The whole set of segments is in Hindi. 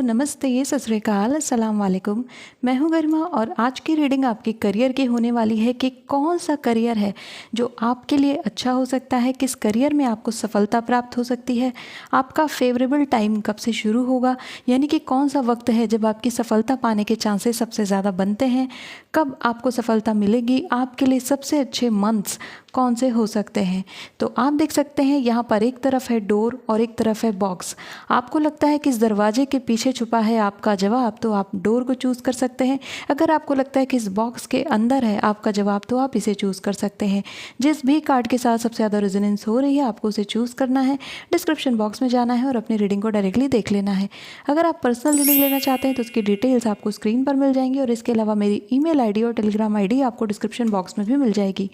नमस्ते, सत श्री अकाल, अस्सलाम वालेकुम। मैं हूं गरिमा और आज की रीडिंग आपके करियर की होने वाली है कि कौन सा करियर है जो आपके लिए अच्छा हो सकता है, किस करियर में आपको सफलता प्राप्त हो सकती है, आपका फेवरेबल टाइम कब से शुरू होगा, यानी कि कौन सा वक्त है जब आपकी सफलता पाने के चांसेस सबसे ज़्यादा बनते हैं, कब आपको सफलता मिलेगी, आपके लिए सबसे अच्छे मंथ्स कौन से हो सकते हैं। तो आप देख सकते हैं यहाँ पर एक तरफ है डोर और एक तरफ है बॉक्स। आपको लगता है कि इस दरवाजे के पीछे छुपा है आपका जवाब, तो आप डोर को चूज़ कर सकते हैं। अगर आपको लगता है कि इस बॉक्स के अंदर है आपका जवाब, तो आप इसे चूज़ कर सकते हैं। जिस भी कार्ड के साथ सबसे ज़्यादा रेजोनेंस हो रही है आपको उसे चूज़ करना है, डिस्क्रिप्शन बॉक्स में जाना है और अपनी रीडिंग को डायरेक्टली देख लेना है। अगर आप पर्सनल रीडिंग लेना चाहते हैं तो उसकी डिटेल्स आपको स्क्रीन पर मिल जाएंगी और इसके अलावा मेरी ईमेल आईडी और टेलीग्राम आईडी आपको डिस्क्रिप्शन बॉक्स में भी मिल जाएगी।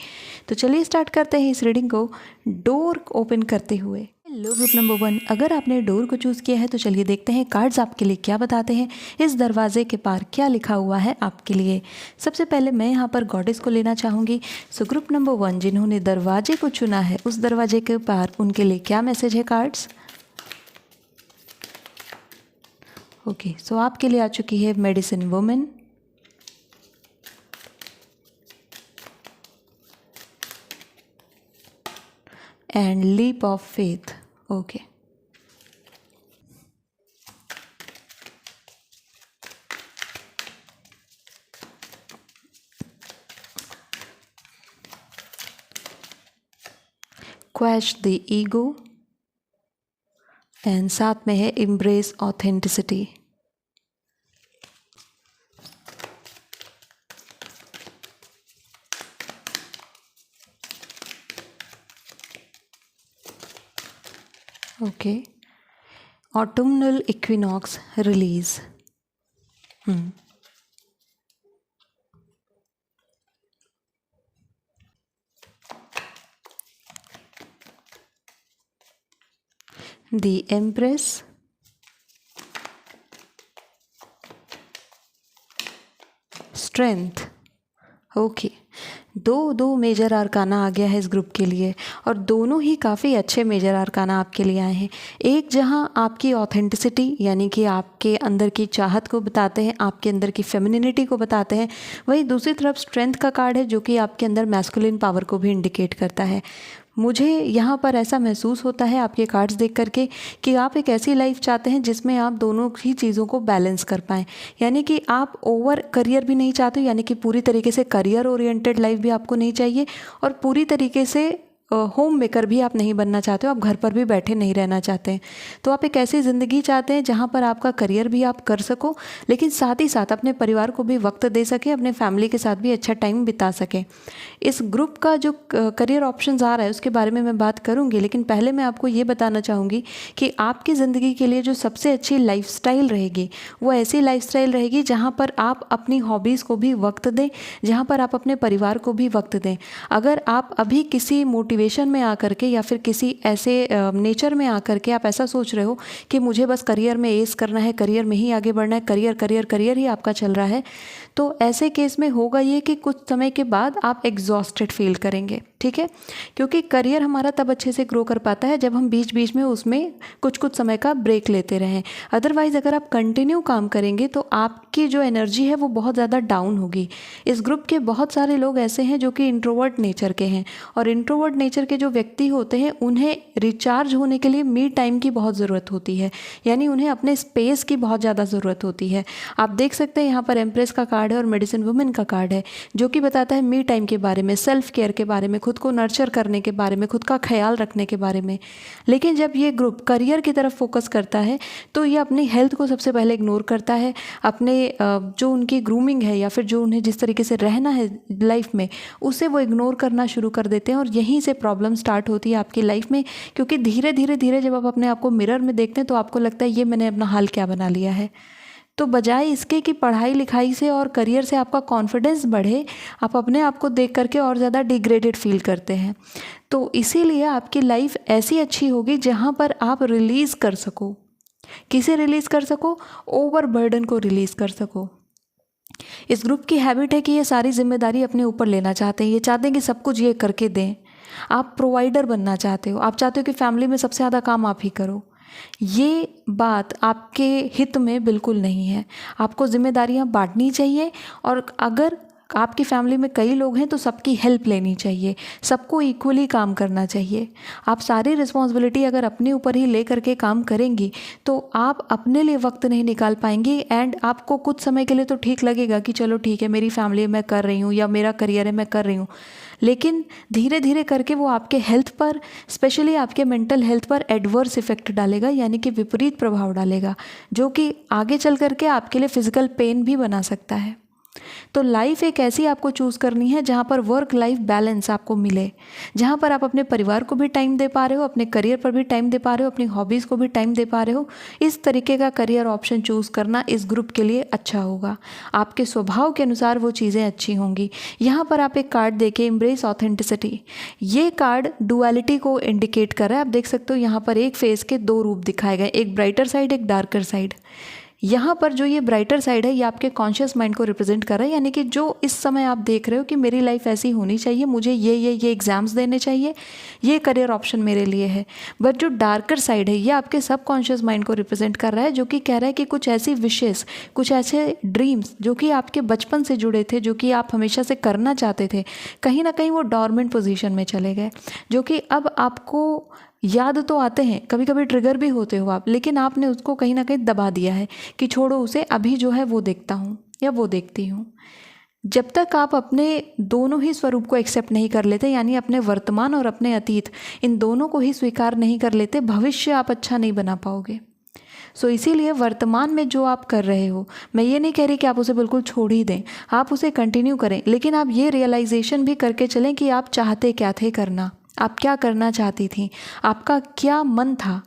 तो चलिए स्टार्ट करते हैं इस रीडिंग को डोर ओपन करते हुए। हेलो ग्रुप नंबर 1, अगर आपने डोर को चूज़ किया है तो चलिए देखते हैं कार्ड्स आपके लिए क्या बताते हैं, इस दरवाजे के पार क्या लिखा हुआ है आपके लिए। सबसे पहले मैं यहाँ पर गॉडेस को लेना चाहूँगी। सो ग्रुप नंबर 1 जिन्होंने दरवाजे को चुना है, उस दरवाजे के पार उनके लिए क्या मैसेज है कार्ड्स। ओके, सो आपके लिए आ चुकी है medicine women, and leap of faith. Okay. Quash the ego and साथ में है embrace authenticity. Okay. Autumnal equinox release. The Empress. Strength. Okay, दो मेजर आर्काना आ गया है इस ग्रुप के लिए और दोनों ही काफ़ी अच्छे मेजर आर्काना आपके लिए आए हैं। एक जहां आपकी ऑथेंटिसिटी यानी कि आपके अंदर की चाहत को बताते हैं, आपके अंदर की फेमिनिनिटी को बताते हैं, वहीं दूसरी तरफ स्ट्रेंथ का कार्ड है जो कि आपके अंदर मैस्कुलिन पावर को भी इंडिकेट करता है। मुझे यहाँ पर ऐसा महसूस होता है आपके कार्ड्स देख करके कि आप एक ऐसी लाइफ चाहते हैं जिसमें आप दोनों ही चीज़ों को बैलेंस कर पाएँ, यानी कि आप ओवर करियर भी नहीं चाहते, यानी कि पूरी तरीके से करियर ओरिएंटेड लाइफ भी आपको नहीं चाहिए और पूरी तरीके से होम मेकर भी आप नहीं बनना चाहते हो, आप घर पर भी बैठे नहीं रहना चाहते हैं। तो आप एक ऐसी ज़िंदगी चाहते हैं जहाँ पर आपका करियर भी आप कर सको, लेकिन साथ ही साथ अपने परिवार को भी वक्त दे सकें, अपने फैमिली के साथ भी अच्छा टाइम बिता सकें। इस ग्रुप का जो करियर ऑप्शंस आ रहा है उसके बारे में मैं बात करूँगी, लेकिन पहले मैं आपको ये बताना चाहूँगी कि आपकी ज़िंदगी के लिए जो सबसे अच्छी लाइफस्टाइल रहेगी वो ऐसी लाइफस्टाइल रहेगी जहाँ पर आप अपनी हॉबीज़ को भी वक्त दें, जहाँ पर आप अपने परिवार को भी वक्त दें। अगर आप अभी किसी मोटिवेशन में आकर के या फिर किसी ऐसे नेचर में आकर के आप ऐसा सोच रहे हो कि मुझे बस करियर में एस करना है, करियर में ही आगे बढ़ना है, करियर करियर करियर ही आपका चल रहा है, तो ऐसे केस में होगा ये कि कुछ समय के बाद आप एग्जॉस्टेड फील करेंगे। ठीक है, क्योंकि करियर हमारा तब अच्छे से ग्रो कर पाता है जब हम बीच बीच में उसमें कुछ कुछ समय का ब्रेक लेते रहें। अदरवाइज़ अगर आप कंटिन्यू काम करेंगे तो आपकी जो एनर्जी है वो बहुत ज़्यादा डाउन होगी। इस ग्रुप के बहुत सारे लोग ऐसे हैं जो कि इंट्रोवर्ट नेचर के हैं और इंट्रोवर्ट नेचर के जो व्यक्ति होते हैं उन्हें रिचार्ज होने के लिए मी टाइम की बहुत ज़रूरत होती है, यानी उन्हें अपने स्पेस की बहुत ज़्यादा ज़रूरत होती है। आप देख सकते हैं यहाँ पर एम्प्रेस का कार्ड है और मेडिसिन वुमेन का कार्ड है जो कि बताता है मी टाइम के बारे में, सेल्फ केयर के बारे में, खुद को नर्चर करने के बारे में, खुद का ख्याल रखने के बारे में। लेकिन जब ये ग्रुप करियर की तरफ फोकस करता है तो ये अपनी हेल्थ को सबसे पहले इग्नोर करता है, अपने जो उनकी ग्रूमिंग है या फिर जो उन्हें जिस तरीके से रहना है लाइफ में उसे वो इग्नोर करना शुरू कर देते हैं और यहीं से प्रॉब्लम स्टार्ट होती है आपकी लाइफ में। क्योंकि धीरे धीरे धीरे जब आप अपने आप को मिरर में देखते हैं तो आपको लगता है ये मैंने अपना हाल क्या बना लिया है। तो बजाय इसके कि पढ़ाई लिखाई से और करियर से आपका कॉन्फिडेंस बढ़े, आप अपने आप को देख करके और ज़्यादा डिग्रेडेड फील करते हैं। तो इसीलिए आपकी लाइफ ऐसी अच्छी होगी जहाँ पर आप रिलीज़ कर सको। किसे रिलीज़ कर सको? ओवरबर्डन को रिलीज़ कर सको। इस ग्रुप की हैबिट है कि ये सारी जिम्मेदारी अपने ऊपर लेना चाहते हैं, ये चाहते हैं कि सब कुछ ये करके दें। आप प्रोवाइडर बनना चाहते हो, आप चाहते हो कि फैमिली में सबसे ज़्यादा काम आप ही करो। ये बात आपके हित में बिल्कुल नहीं है। आपको जिम्मेदारियां बांटनी चाहिए, और अगर आपकी फैमिली में कई लोग हैं तो सबकी हेल्प लेनी चाहिए, सबको इक्वली काम करना चाहिए। आप सारी रिस्पॉन्सिबिलिटी अगर अपने ऊपर ही ले करके काम करेंगी तो आप अपने लिए वक्त नहीं निकाल पाएंगी। एंड आपको कुछ समय के लिए तो ठीक लगेगा कि चलो ठीक है, मेरी फैमिली है, मैं कर रही हूँ, या मेरा करियर है, मैं कर रही हूँ, लेकिन धीरे धीरे करके वो आपके हेल्थ पर, स्पेशली आपके मेंटल हेल्थ पर एडवर्स इफेक्ट डालेगा, यानी कि विपरीत प्रभाव डालेगा, जो कि आगे चल करके आपके लिए फिजिकल पेन भी बना सकता है। तो लाइफ एक ऐसी आपको चूज़ करनी है जहाँ पर वर्क लाइफ बैलेंस आपको मिले, जहाँ पर आप अपने परिवार को भी टाइम दे पा रहे हो, अपने करियर पर भी टाइम दे पा रहे हो, अपनी हॉबीज़ को भी टाइम दे पा रहे हो। इस तरीके का करियर ऑप्शन चूज़ करना इस ग्रुप के लिए अच्छा होगा। आपके स्वभाव के अनुसार वो चीज़ें अच्छी होंगी। यहाँ पर आप एक कार्ड देखें, एम्ब्रेस ऑथेंटिसिटी। ये कार्ड डुअलिटी को इंडिकेट कर रहा है। आप देख सकते हो यहाँ पर एक फेस के दो रूप दिखाए गए, एक ब्राइटर साइड, एक डार्कर साइड। यहाँ पर जो ये ब्राइटर साइड है ये आपके कॉन्शियस माइंड को रिप्रेजेंट कर रहा है, यानी कि जो इस समय आप देख रहे हो कि मेरी लाइफ ऐसी होनी चाहिए, मुझे ये एग्जाम्स देने चाहिए, ये करियर ऑप्शन मेरे लिए है। बट जो डार्कर साइड है ये आपके सब कॉन्शियस माइंड को रिप्रेजेंट कर रहा है, जो कि कह रहा है कि कुछ ऐसी विशेष, कुछ ऐसे ड्रीम्स जो कि आपके बचपन से जुड़े थे, जो कि आप हमेशा से करना चाहते थे, कहीं ना कहीं वो डॉर्मेंट पोजीशन में चले गए, जो कि अब आपको याद तो आते हैं, कभी कभी ट्रिगर भी होते हो आप, लेकिन आपने उसको कहीं ना कहीं दबा दिया है कि छोड़ो उसे, अभी जो है वो देखता हूँ या वो देखती हूँ। जब तक आप अपने दोनों ही स्वरूप को एक्सेप्ट नहीं कर लेते, यानी अपने वर्तमान और अपने अतीत, इन दोनों को ही स्वीकार नहीं कर लेते, भविष्य आप अच्छा नहीं बना पाओगे। सो इसीलिए वर्तमान में जो आप कर रहे हो, मैं ये नहीं कह रही कि आप उसे बिल्कुल छोड़ ही दें, आप उसे कंटिन्यू करें, लेकिन आप ये रियलाइजेशन भी करके चलें कि आप चाहते क्या थे करना, आप क्या करना चाहती थी, आपका क्या मन था,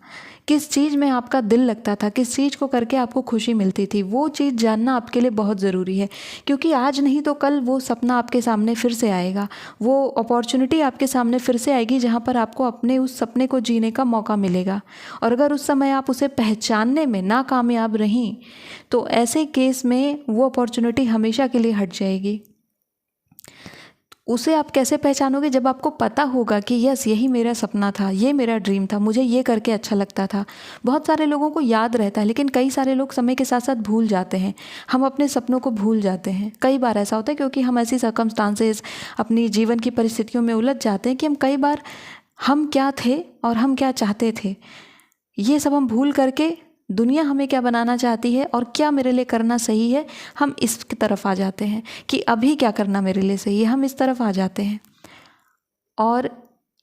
किस चीज़ में आपका दिल लगता था, किस चीज़ को करके आपको खुशी मिलती थी। वो चीज़ जानना आपके लिए बहुत ज़रूरी है, क्योंकि आज नहीं तो कल वो सपना आपके सामने फिर से आएगा, वो अपॉर्चुनिटी आपके सामने फिर से आएगी जहाँ पर आपको अपने उस सपने को जीने का मौका मिलेगा। और अगर उस समय आप उसे पहचानने में नाकामयाब रहीं तो ऐसे केस में वो अपॉर्चुनिटी हमेशा के लिए हट जाएगी। उसे आप कैसे पहचानोगे? जब आपको पता होगा कि यस, यही मेरा सपना था, ये मेरा ड्रीम था, मुझे ये करके अच्छा लगता था। बहुत सारे लोगों को याद रहता है, लेकिन कई सारे लोग समय के साथ साथ भूल जाते हैं। हम अपने सपनों को भूल जाते हैं। कई बार ऐसा होता है क्योंकि हम ऐसी सर्कमस्टांसेस, अपनी जीवन की परिस्थितियों में उलझ जाते हैं कि हम कई बार हम क्या थे और हम क्या चाहते थे, ये सब हम भूल करके दुनिया हमें क्या बनाना चाहती है और क्या मेरे लिए करना सही है, हम इस तरफ आ जाते हैं कि अभी क्या करना मेरे लिए सही है, हम इस तरफ आ जाते हैं। और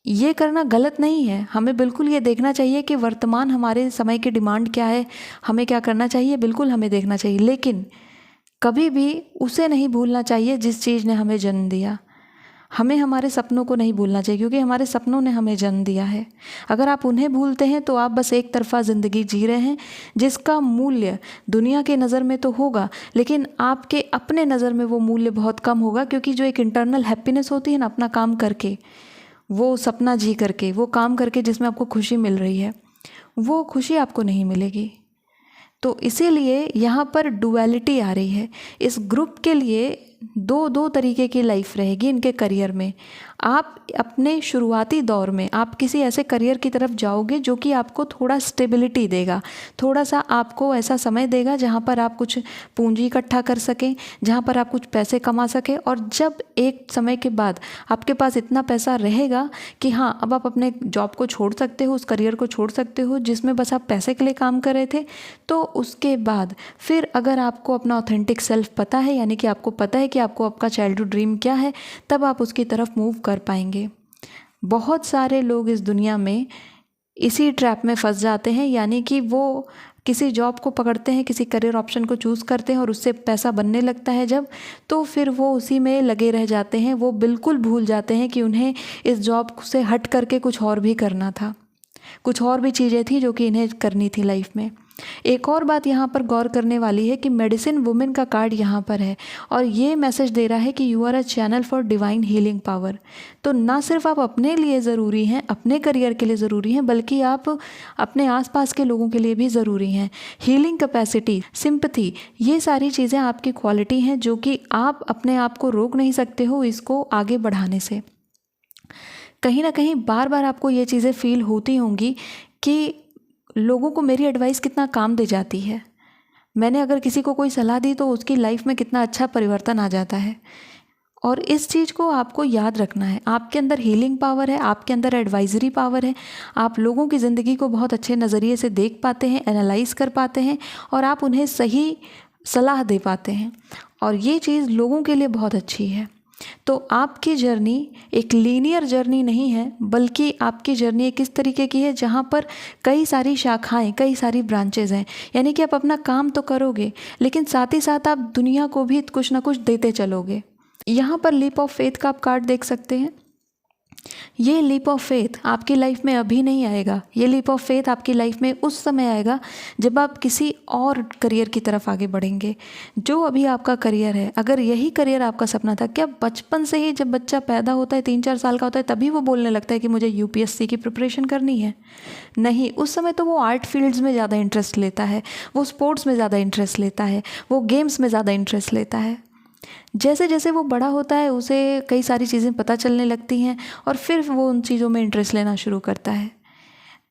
ये करना गलत नहीं है, हमें बिल्कुल ये देखना चाहिए कि वर्तमान हमारे समय की डिमांड क्या है, हमें क्या करना चाहिए, बिल्कुल हमें देखना चाहिए। लेकिन कभी भी उसे नहीं भूलना चाहिए जिस चीज़ ने हमें जन्म दिया। हमें हमारे सपनों को नहीं भूलना चाहिए, क्योंकि हमारे सपनों ने हमें जन्म दिया है। अगर आप उन्हें भूलते हैं तो आप बस एक तरफा ज़िंदगी जी रहे हैं, जिसका मूल्य दुनिया के नज़र में तो होगा, लेकिन आपके अपने नज़र में वो मूल्य बहुत कम होगा। क्योंकि जो एक इंटरनल हैप्पीनेस होती है ना, अपना काम करके, वो सपना जी करके, वो काम करके जिसमें आपको खुशी मिल रही है, वो खुशी आपको नहीं मिलेगी। तो इसीलिए यहाँ पर डुअलिटी आ रही है। इस ग्रुप के लिए दो तरीके की लाइफ रहेगी इनके करियर में। आप अपने शुरुआती दौर में आप किसी ऐसे करियर की तरफ जाओगे जो कि आपको थोड़ा स्टेबिलिटी देगा, थोड़ा सा आपको ऐसा समय देगा जहाँ पर आप कुछ पूंजी इकट्ठा कर सकें, जहाँ पर आप कुछ पैसे कमा सकें। और जब एक समय के बाद आपके पास इतना पैसा रहेगा कि हाँ, अब आप अपने जॉब को छोड़ सकते हो, उस करियर को छोड़ सकते हो जिसमें बस आप पैसे के लिए काम कर रहे थे, तो उसके बाद फिर अगर आपको अपना ऑथेंटिक सेल्फ पता है, यानी कि आपको पता है कि आपको आपका चाइल्डहुड ड्रीम क्या है, तब आप उसकी तरफ मूव कर पाएंगे। बहुत सारे लोग इस दुनिया में इसी ट्रैप में फंस जाते हैं, यानी कि वो किसी जॉब को पकड़ते हैं, किसी करियर ऑप्शन को चूज़ करते हैं और उससे पैसा बनने लगता है जब, तो फिर वो उसी में लगे रह जाते हैं। वो बिल्कुल भूल जाते हैं कि उन्हें इस जॉब से हट करके कुछ और भी करना था, कुछ और भी चीज़ें थी जो कि इन्हें करनी थी लाइफ में। एक और बात यहाँ पर गौर करने वाली है कि मेडिसिन वुमेन का कार्ड यहाँ पर है और ये मैसेज दे रहा है कि you are a channel for divine healing power. तो ना सिर्फ आप अपने लिए ज़रूरी हैं, अपने करियर के लिए ज़रूरी हैं, बल्कि आप अपने आसपास के लोगों के लिए भी ज़रूरी हैं। हीलिंग कैपेसिटी, सिंपैथी, ये सारी चीज़ें आपकी क्वालिटी हैं जो कि आप अपने आप को रोक नहीं सकते हो इसको आगे बढ़ाने से। कहीं ना कहीं बार बार आपको ये चीज़ें फील होती होंगी कि लोगों को मेरी एडवाइस कितना काम दे जाती है। मैंने अगर किसी को कोई सलाह दी तो उसकी लाइफ में कितना अच्छा परिवर्तन आ जाता है। और इस चीज़ को आपको याद रखना है। आपके अंदर हीलिंग पावर है, आपके अंदर एडवाइजरी पावर है। आप लोगों की ज़िंदगी को बहुत अच्छे नज़रिए से देख पाते हैं, एनालाइज कर पाते हैं और आप उन्हें सही सलाह दे पाते हैं। और ये चीज़ लोगों के लिए बहुत अच्छी है। तो आपकी जर्नी एक लीनियर जर्नी नहीं है, बल्कि आपकी जर्नी एक इस तरीके की है जहाँ पर कई सारी शाखाएं, कई सारी ब्रांचेज़ हैं। यानी कि आप अपना काम तो करोगे, लेकिन साथ ही साथ आप दुनिया को भी कुछ ना कुछ देते चलोगे। यहाँ पर लीप ऑफ फेथ का आप कार्ड देख सकते हैं। ये लीप ऑफ फेथ आपकी लाइफ में अभी नहीं आएगा। ये लीप ऑफ फेथ आपकी लाइफ में उस समय आएगा जब आप किसी और करियर की तरफ आगे बढ़ेंगे। जो अभी आपका करियर है, अगर यही करियर आपका सपना था, क्या बचपन से ही जब बच्चा पैदा होता है, 3-4 साल का होता है, तभी वो बोलने लगता है कि मुझे यूपीएससी की प्रिपरेशन करनी है? नहीं, उस समय तो वो आर्ट फील्ड्स में ज़्यादा इंटरेस्ट लेता है, वो स्पोर्ट्स में ज़्यादा इंटरेस्ट लेता है, वो गेम्स में ज़्यादा इंटरेस्ट लेता है। जैसे जैसे वो बड़ा होता है उसे कई सारी चीज़ें पता चलने लगती हैं और फिर वो उन चीज़ों में इंटरेस्ट लेना शुरू करता है।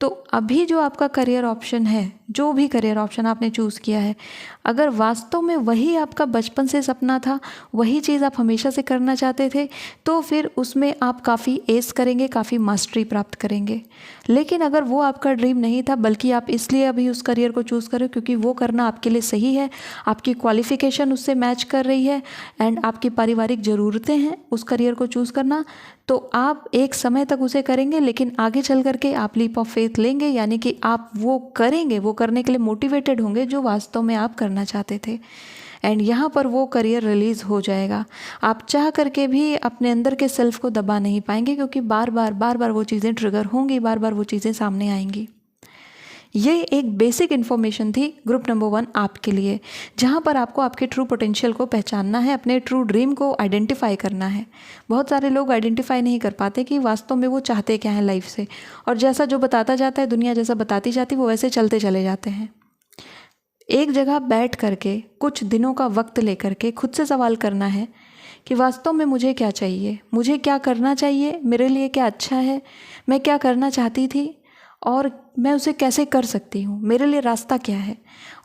तो अभी जो आपका करियर ऑप्शन है, जो भी करियर ऑप्शन आपने चूज़ किया है, अगर वास्तव में वही आपका बचपन से सपना था, वही चीज़ आप हमेशा से करना चाहते थे, तो फिर उसमें आप काफ़ी एस करेंगे, काफ़ी मास्टरी प्राप्त करेंगे। लेकिन अगर वो आपका ड्रीम नहीं था, बल्कि आप इसलिए अभी उस करियर को चूज़ करें क्योंकि वो करना आपके लिए सही है, आपकी क्वालिफ़िकेशन उससे मैच कर रही है एंड आपकी पारिवारिक ज़रूरतें हैं उस करियर को चूज़ करना, तो आप एक समय तक उसे करेंगे, लेकिन आगे चल करके आप लीप ऑफ फेथ लेंगे। यानी कि आप वो करेंगे, वो करने के लिए मोटिवेटेड होंगे जो वास्तव में आप करना चाहते थे। एंड यहाँ पर वो करियर रिलीज़ हो जाएगा। आप चाह करके भी अपने अंदर के सेल्फ को दबा नहीं पाएंगे, क्योंकि बार बार वो चीज़ें ट्रिगर होंगी, बार बार वो चीज़ें सामने आएंगी। ये एक बेसिक इन्फॉर्मेशन थी ग्रुप नंबर 1 आपके लिए, जहाँ पर आपको आपके ट्रू पोटेंशियल को पहचानना है, अपने ट्रू ड्रीम को आइडेंटिफाई करना है। बहुत सारे लोग आइडेंटिफाई नहीं कर पाते कि वास्तव में वो चाहते क्या हैं लाइफ से, और जैसा जो बताता जाता है, दुनिया जैसा बताती जाती है, वो वैसे चलते चले जाते हैं। एक जगह बैठ करके कुछ दिनों का वक्त लेकर के खुद से सवाल करना है कि वास्तव में मुझे क्या चाहिए, मुझे क्या करना चाहिए, मेरे लिए क्या अच्छा है, मैं क्या करना चाहती थी और मैं उसे कैसे कर सकती हूँ, मेरे लिए रास्ता क्या है।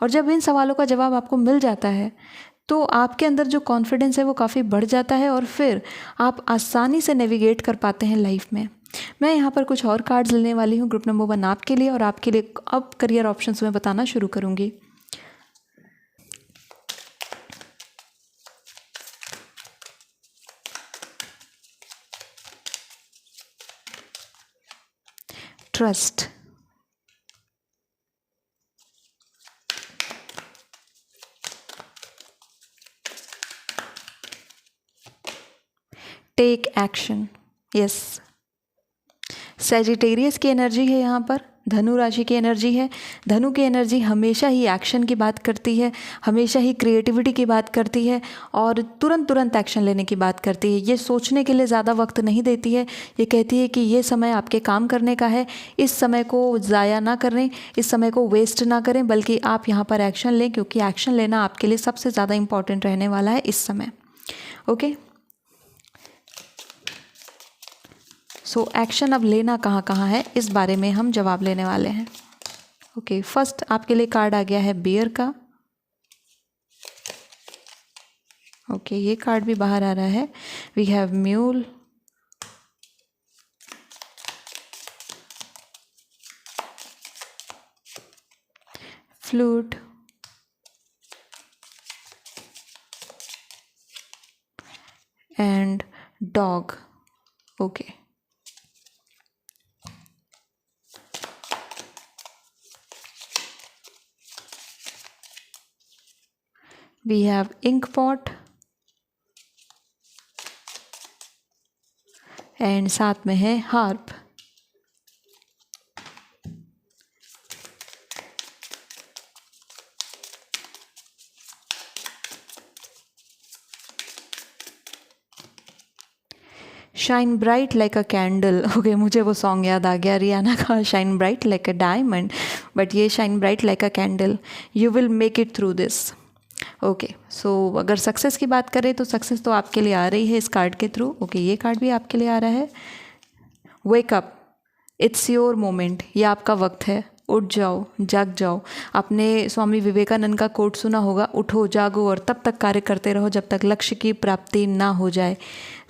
और जब इन सवालों का जवाब आपको मिल जाता है तो आपके अंदर जो कॉन्फिडेंस है वो काफ़ी बढ़ जाता है और फिर आप आसानी से नेविगेट कर पाते हैं लाइफ में। मैं यहाँ पर कुछ और कार्ड्स लेने वाली हूँ ग्रुप नंबर 1 आपके लिए, और आपके लिए अब करियर ऑप्शंस में बताना शुरू करूँगी। Trust, take action, yes. Sagittarius की एनर्जी है यहाँ पर, धनु राशि की एनर्जी है। धनु की एनर्जी हमेशा ही एक्शन की बात करती है, हमेशा ही क्रिएटिविटी की बात करती है और तुरंत एक्शन लेने की बात करती है। ये सोचने के लिए ज़्यादा वक्त नहीं देती है। ये कहती है कि ये समय आपके काम करने का है, इस समय को ज़ाया ना करें, इस समय को वेस्ट ना करें, बल्कि आप यहाँ पर एक्शन लें, क्योंकि एक्शन लेना आपके लिए सबसे ज़्यादा इंपॉर्टेंट रहने वाला है इस समय। ओके, सो एक्शन अब लेना कहाँ कहाँ है, इस बारे में हम जवाब लेने वाले हैं। ओके, फर्स्ट आपके लिए कार्ड आ गया है बियर का। ओके, ये कार्ड भी बाहर आ रहा है। We have mule, flute, and dog. Okay, we have ink pot and साथ में है harp. Shine bright like a candle. Okay, मुझे वो सॉन्ग याद आ गया रियाना का, shine bright like a diamond, but ये shine bright like a candle, you will make it through this. Okay, so अगर सक्सेस की बात करें तो सक्सेस तो आपके लिए आ रही है इस कार्ड के थ्रू। ओके, ये कार्ड भी आपके लिए आ रहा है। Wake up, it's your moment, ये आपका वक्त है। उठ जाओ, जाग जाओ। आपने स्वामी विवेकानंद का कोट सुना होगा, उठो जागो और तब तक कार्य करते रहो जब तक लक्ष्य की प्राप्ति ना हो जाए।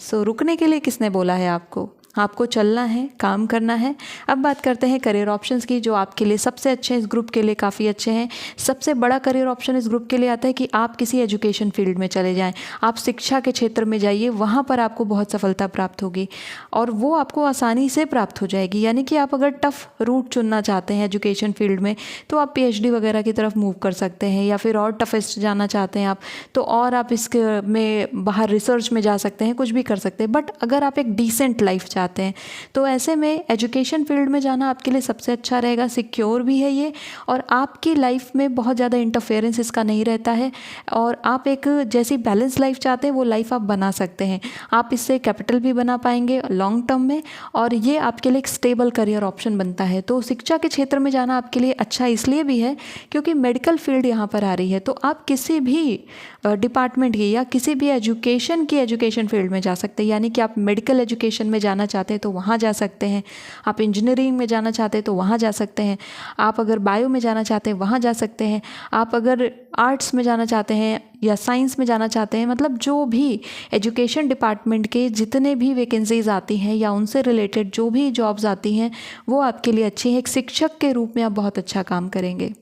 सो रुकने के लिए किसने बोला है आपको? आपको चलना है, काम करना है। अब बात करते हैं करियर ऑप्शंस की, जो आपके लिए सबसे अच्छे हैं, इस ग्रुप के लिए काफ़ी अच्छे हैं। सबसे बड़ा करियर ऑप्शन इस ग्रुप के लिए आता है कि आप किसी एजुकेशन फील्ड में चले जाएं। आप शिक्षा के क्षेत्र में जाइए, वहाँ पर आपको बहुत सफलता प्राप्त होगी और वो आपको आसानी से प्राप्त हो जाएगी। यानी कि आप अगर टफ रूट चुनना चाहते हैं एजुकेशन फील्ड में, तो आप PhD वगैरह की तरफ मूव कर सकते हैं, या फिर और टफेस्ट जाना चाहते हैं आप, तो और आप इसके में बाहर रिसर्च में जा सकते हैं, कुछ भी कर सकते हैं। बट अगर आप एक डिसेंट लाइफ चाहते हैं तो ऐसे में एजुकेशन फील्ड में जाना आपके लिए सबसे अच्छा रहेगा। सिक्योर भी है ये, और आपकी लाइफ में बहुत ज़्यादा इंटरफेरेंस इसका नहीं रहता है, और आप एक जैसी बैलेंस लाइफ चाहते हैं वो लाइफ आप बना सकते हैं। आप इससे कैपिटल भी बना पाएंगे लॉन्ग टर्म में, और ये आपके लिए एक स्टेबल करियर ऑप्शन बनता है। तो शिक्षा के क्षेत्र में जाना आपके लिए अच्छा इसलिए भी है क्योंकि मेडिकल फील्ड यहाँ पर आ रही है, तो आप किसी भी डिपार्टमेंट की या किसी भी एजुकेशन फील्ड में जा सकते हैं। यानी कि आप मेडिकल एजुकेशन में जाना चाहते हैं तो वहाँ जा सकते हैं, आप इंजीनियरिंग में जाना चाहते हैं तो वहाँ जा सकते हैं, आप अगर बायो में जाना चाहते हैं वहाँ जा सकते हैं, आप अगर आर्ट्स में जाना चाहते हैं या साइंस में जाना चाहते हैं, मतलब जो भी एजुकेशन डिपार्टमेंट के जितने भी वैकेंसीज आती हैं या उनसे रिलेटेड जो भी जॉब्स आती हैं वो आपके लिए अच्छी हैं। एक शिक्षक के रूप में आप बहुत अच्छा काम करेंगे।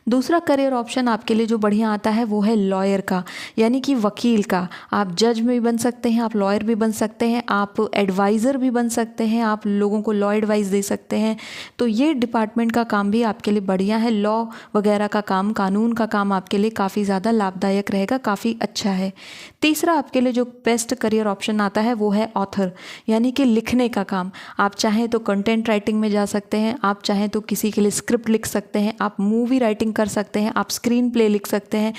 दूसरा करियर ऑप्शन आपके लिए जो बढ़िया आता है वो है लॉयर का, यानी कि वकील का। आप जज में भी बन सकते हैं, आप लॉयर भी बन सकते हैं, आप एडवाइज़र भी बन सकते हैं, आप लोगों को लॉ एडवाइस दे सकते हैं। तो ये डिपार्टमेंट का काम भी आपके लिए बढ़िया है। लॉ वगैरह का काम, कानून का काम आपके लिए काफ़ी ज़्यादा लाभदायक रहेगा, काफ़ी अच्छा है। तीसरा आपके लिए जो बेस्ट करियर ऑप्शन आता है वो है ऑथर, यानी कि लिखने का काम। आप चाहें तो कंटेंट राइटिंग में जा सकते हैं, आप चाहें तो किसी के लिए स्क्रिप्ट लिख सकते हैं, आप मूवी राइटिंग कर सकते हैं, आप स्क्रीन प्ले लिख सकते हैं,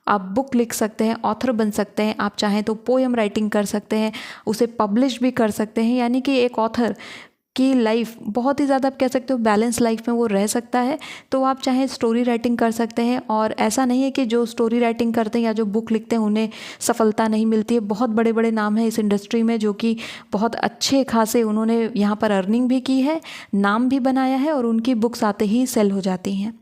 आप बुक लिख सकते हैं, ऑथर बन सकते हैं। आप चाहें तो पोएम राइटिंग कर सकते हैं, उसे पब्लिश भी कर सकते हैं। यानी कि एक ऑथर की लाइफ बहुत ही ज़्यादा, आप कह सकते हो, बैलेंस लाइफ में वो रह सकता है। तो आप चाहें स्टोरी राइटिंग कर सकते हैं, और ऐसा नहीं है कि जो स्टोरी राइटिंग करते हैं या जो बुक लिखते हैं उन्हें सफलता नहीं मिलती है। बहुत बड़े बड़े नाम हैं इस इंडस्ट्री में जो कि बहुत अच्छे खासे उन्होंने यहाँ पर अर्निंग भी की है, नाम भी बनाया है, और उनकी बुक्स आते ही सेल हो जाती हैं।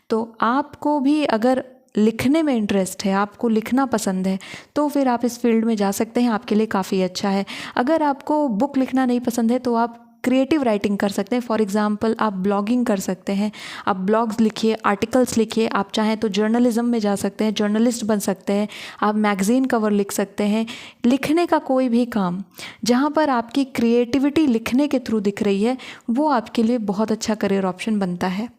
तो आपको भी अगर लिखने में इंटरेस्ट है, आपको लिखना पसंद है, तो फिर आप इस फील्ड में जा सकते हैं, आपके लिए काफ़ी अच्छा है। अगर आपको बुक लिखना नहीं पसंद है तो आप क्रिएटिव राइटिंग कर सकते हैं। फॉर एग्जांपल आप ब्लॉगिंग कर सकते हैं, आप ब्लॉग्स लिखिए, आर्टिकल्स लिखिए। आप चाहें तो जर्नलिज्म में जा सकते हैं, जर्नलिस्ट बन सकते हैं, आप मैगज़ीन कवर लिख सकते हैं। लिखने का कोई भी काम जहाँ पर आपकी क्रिएटिविटी लिखने के थ्रू दिख रही है वो आपके लिए बहुत अच्छा करियर ऑप्शन बनता है।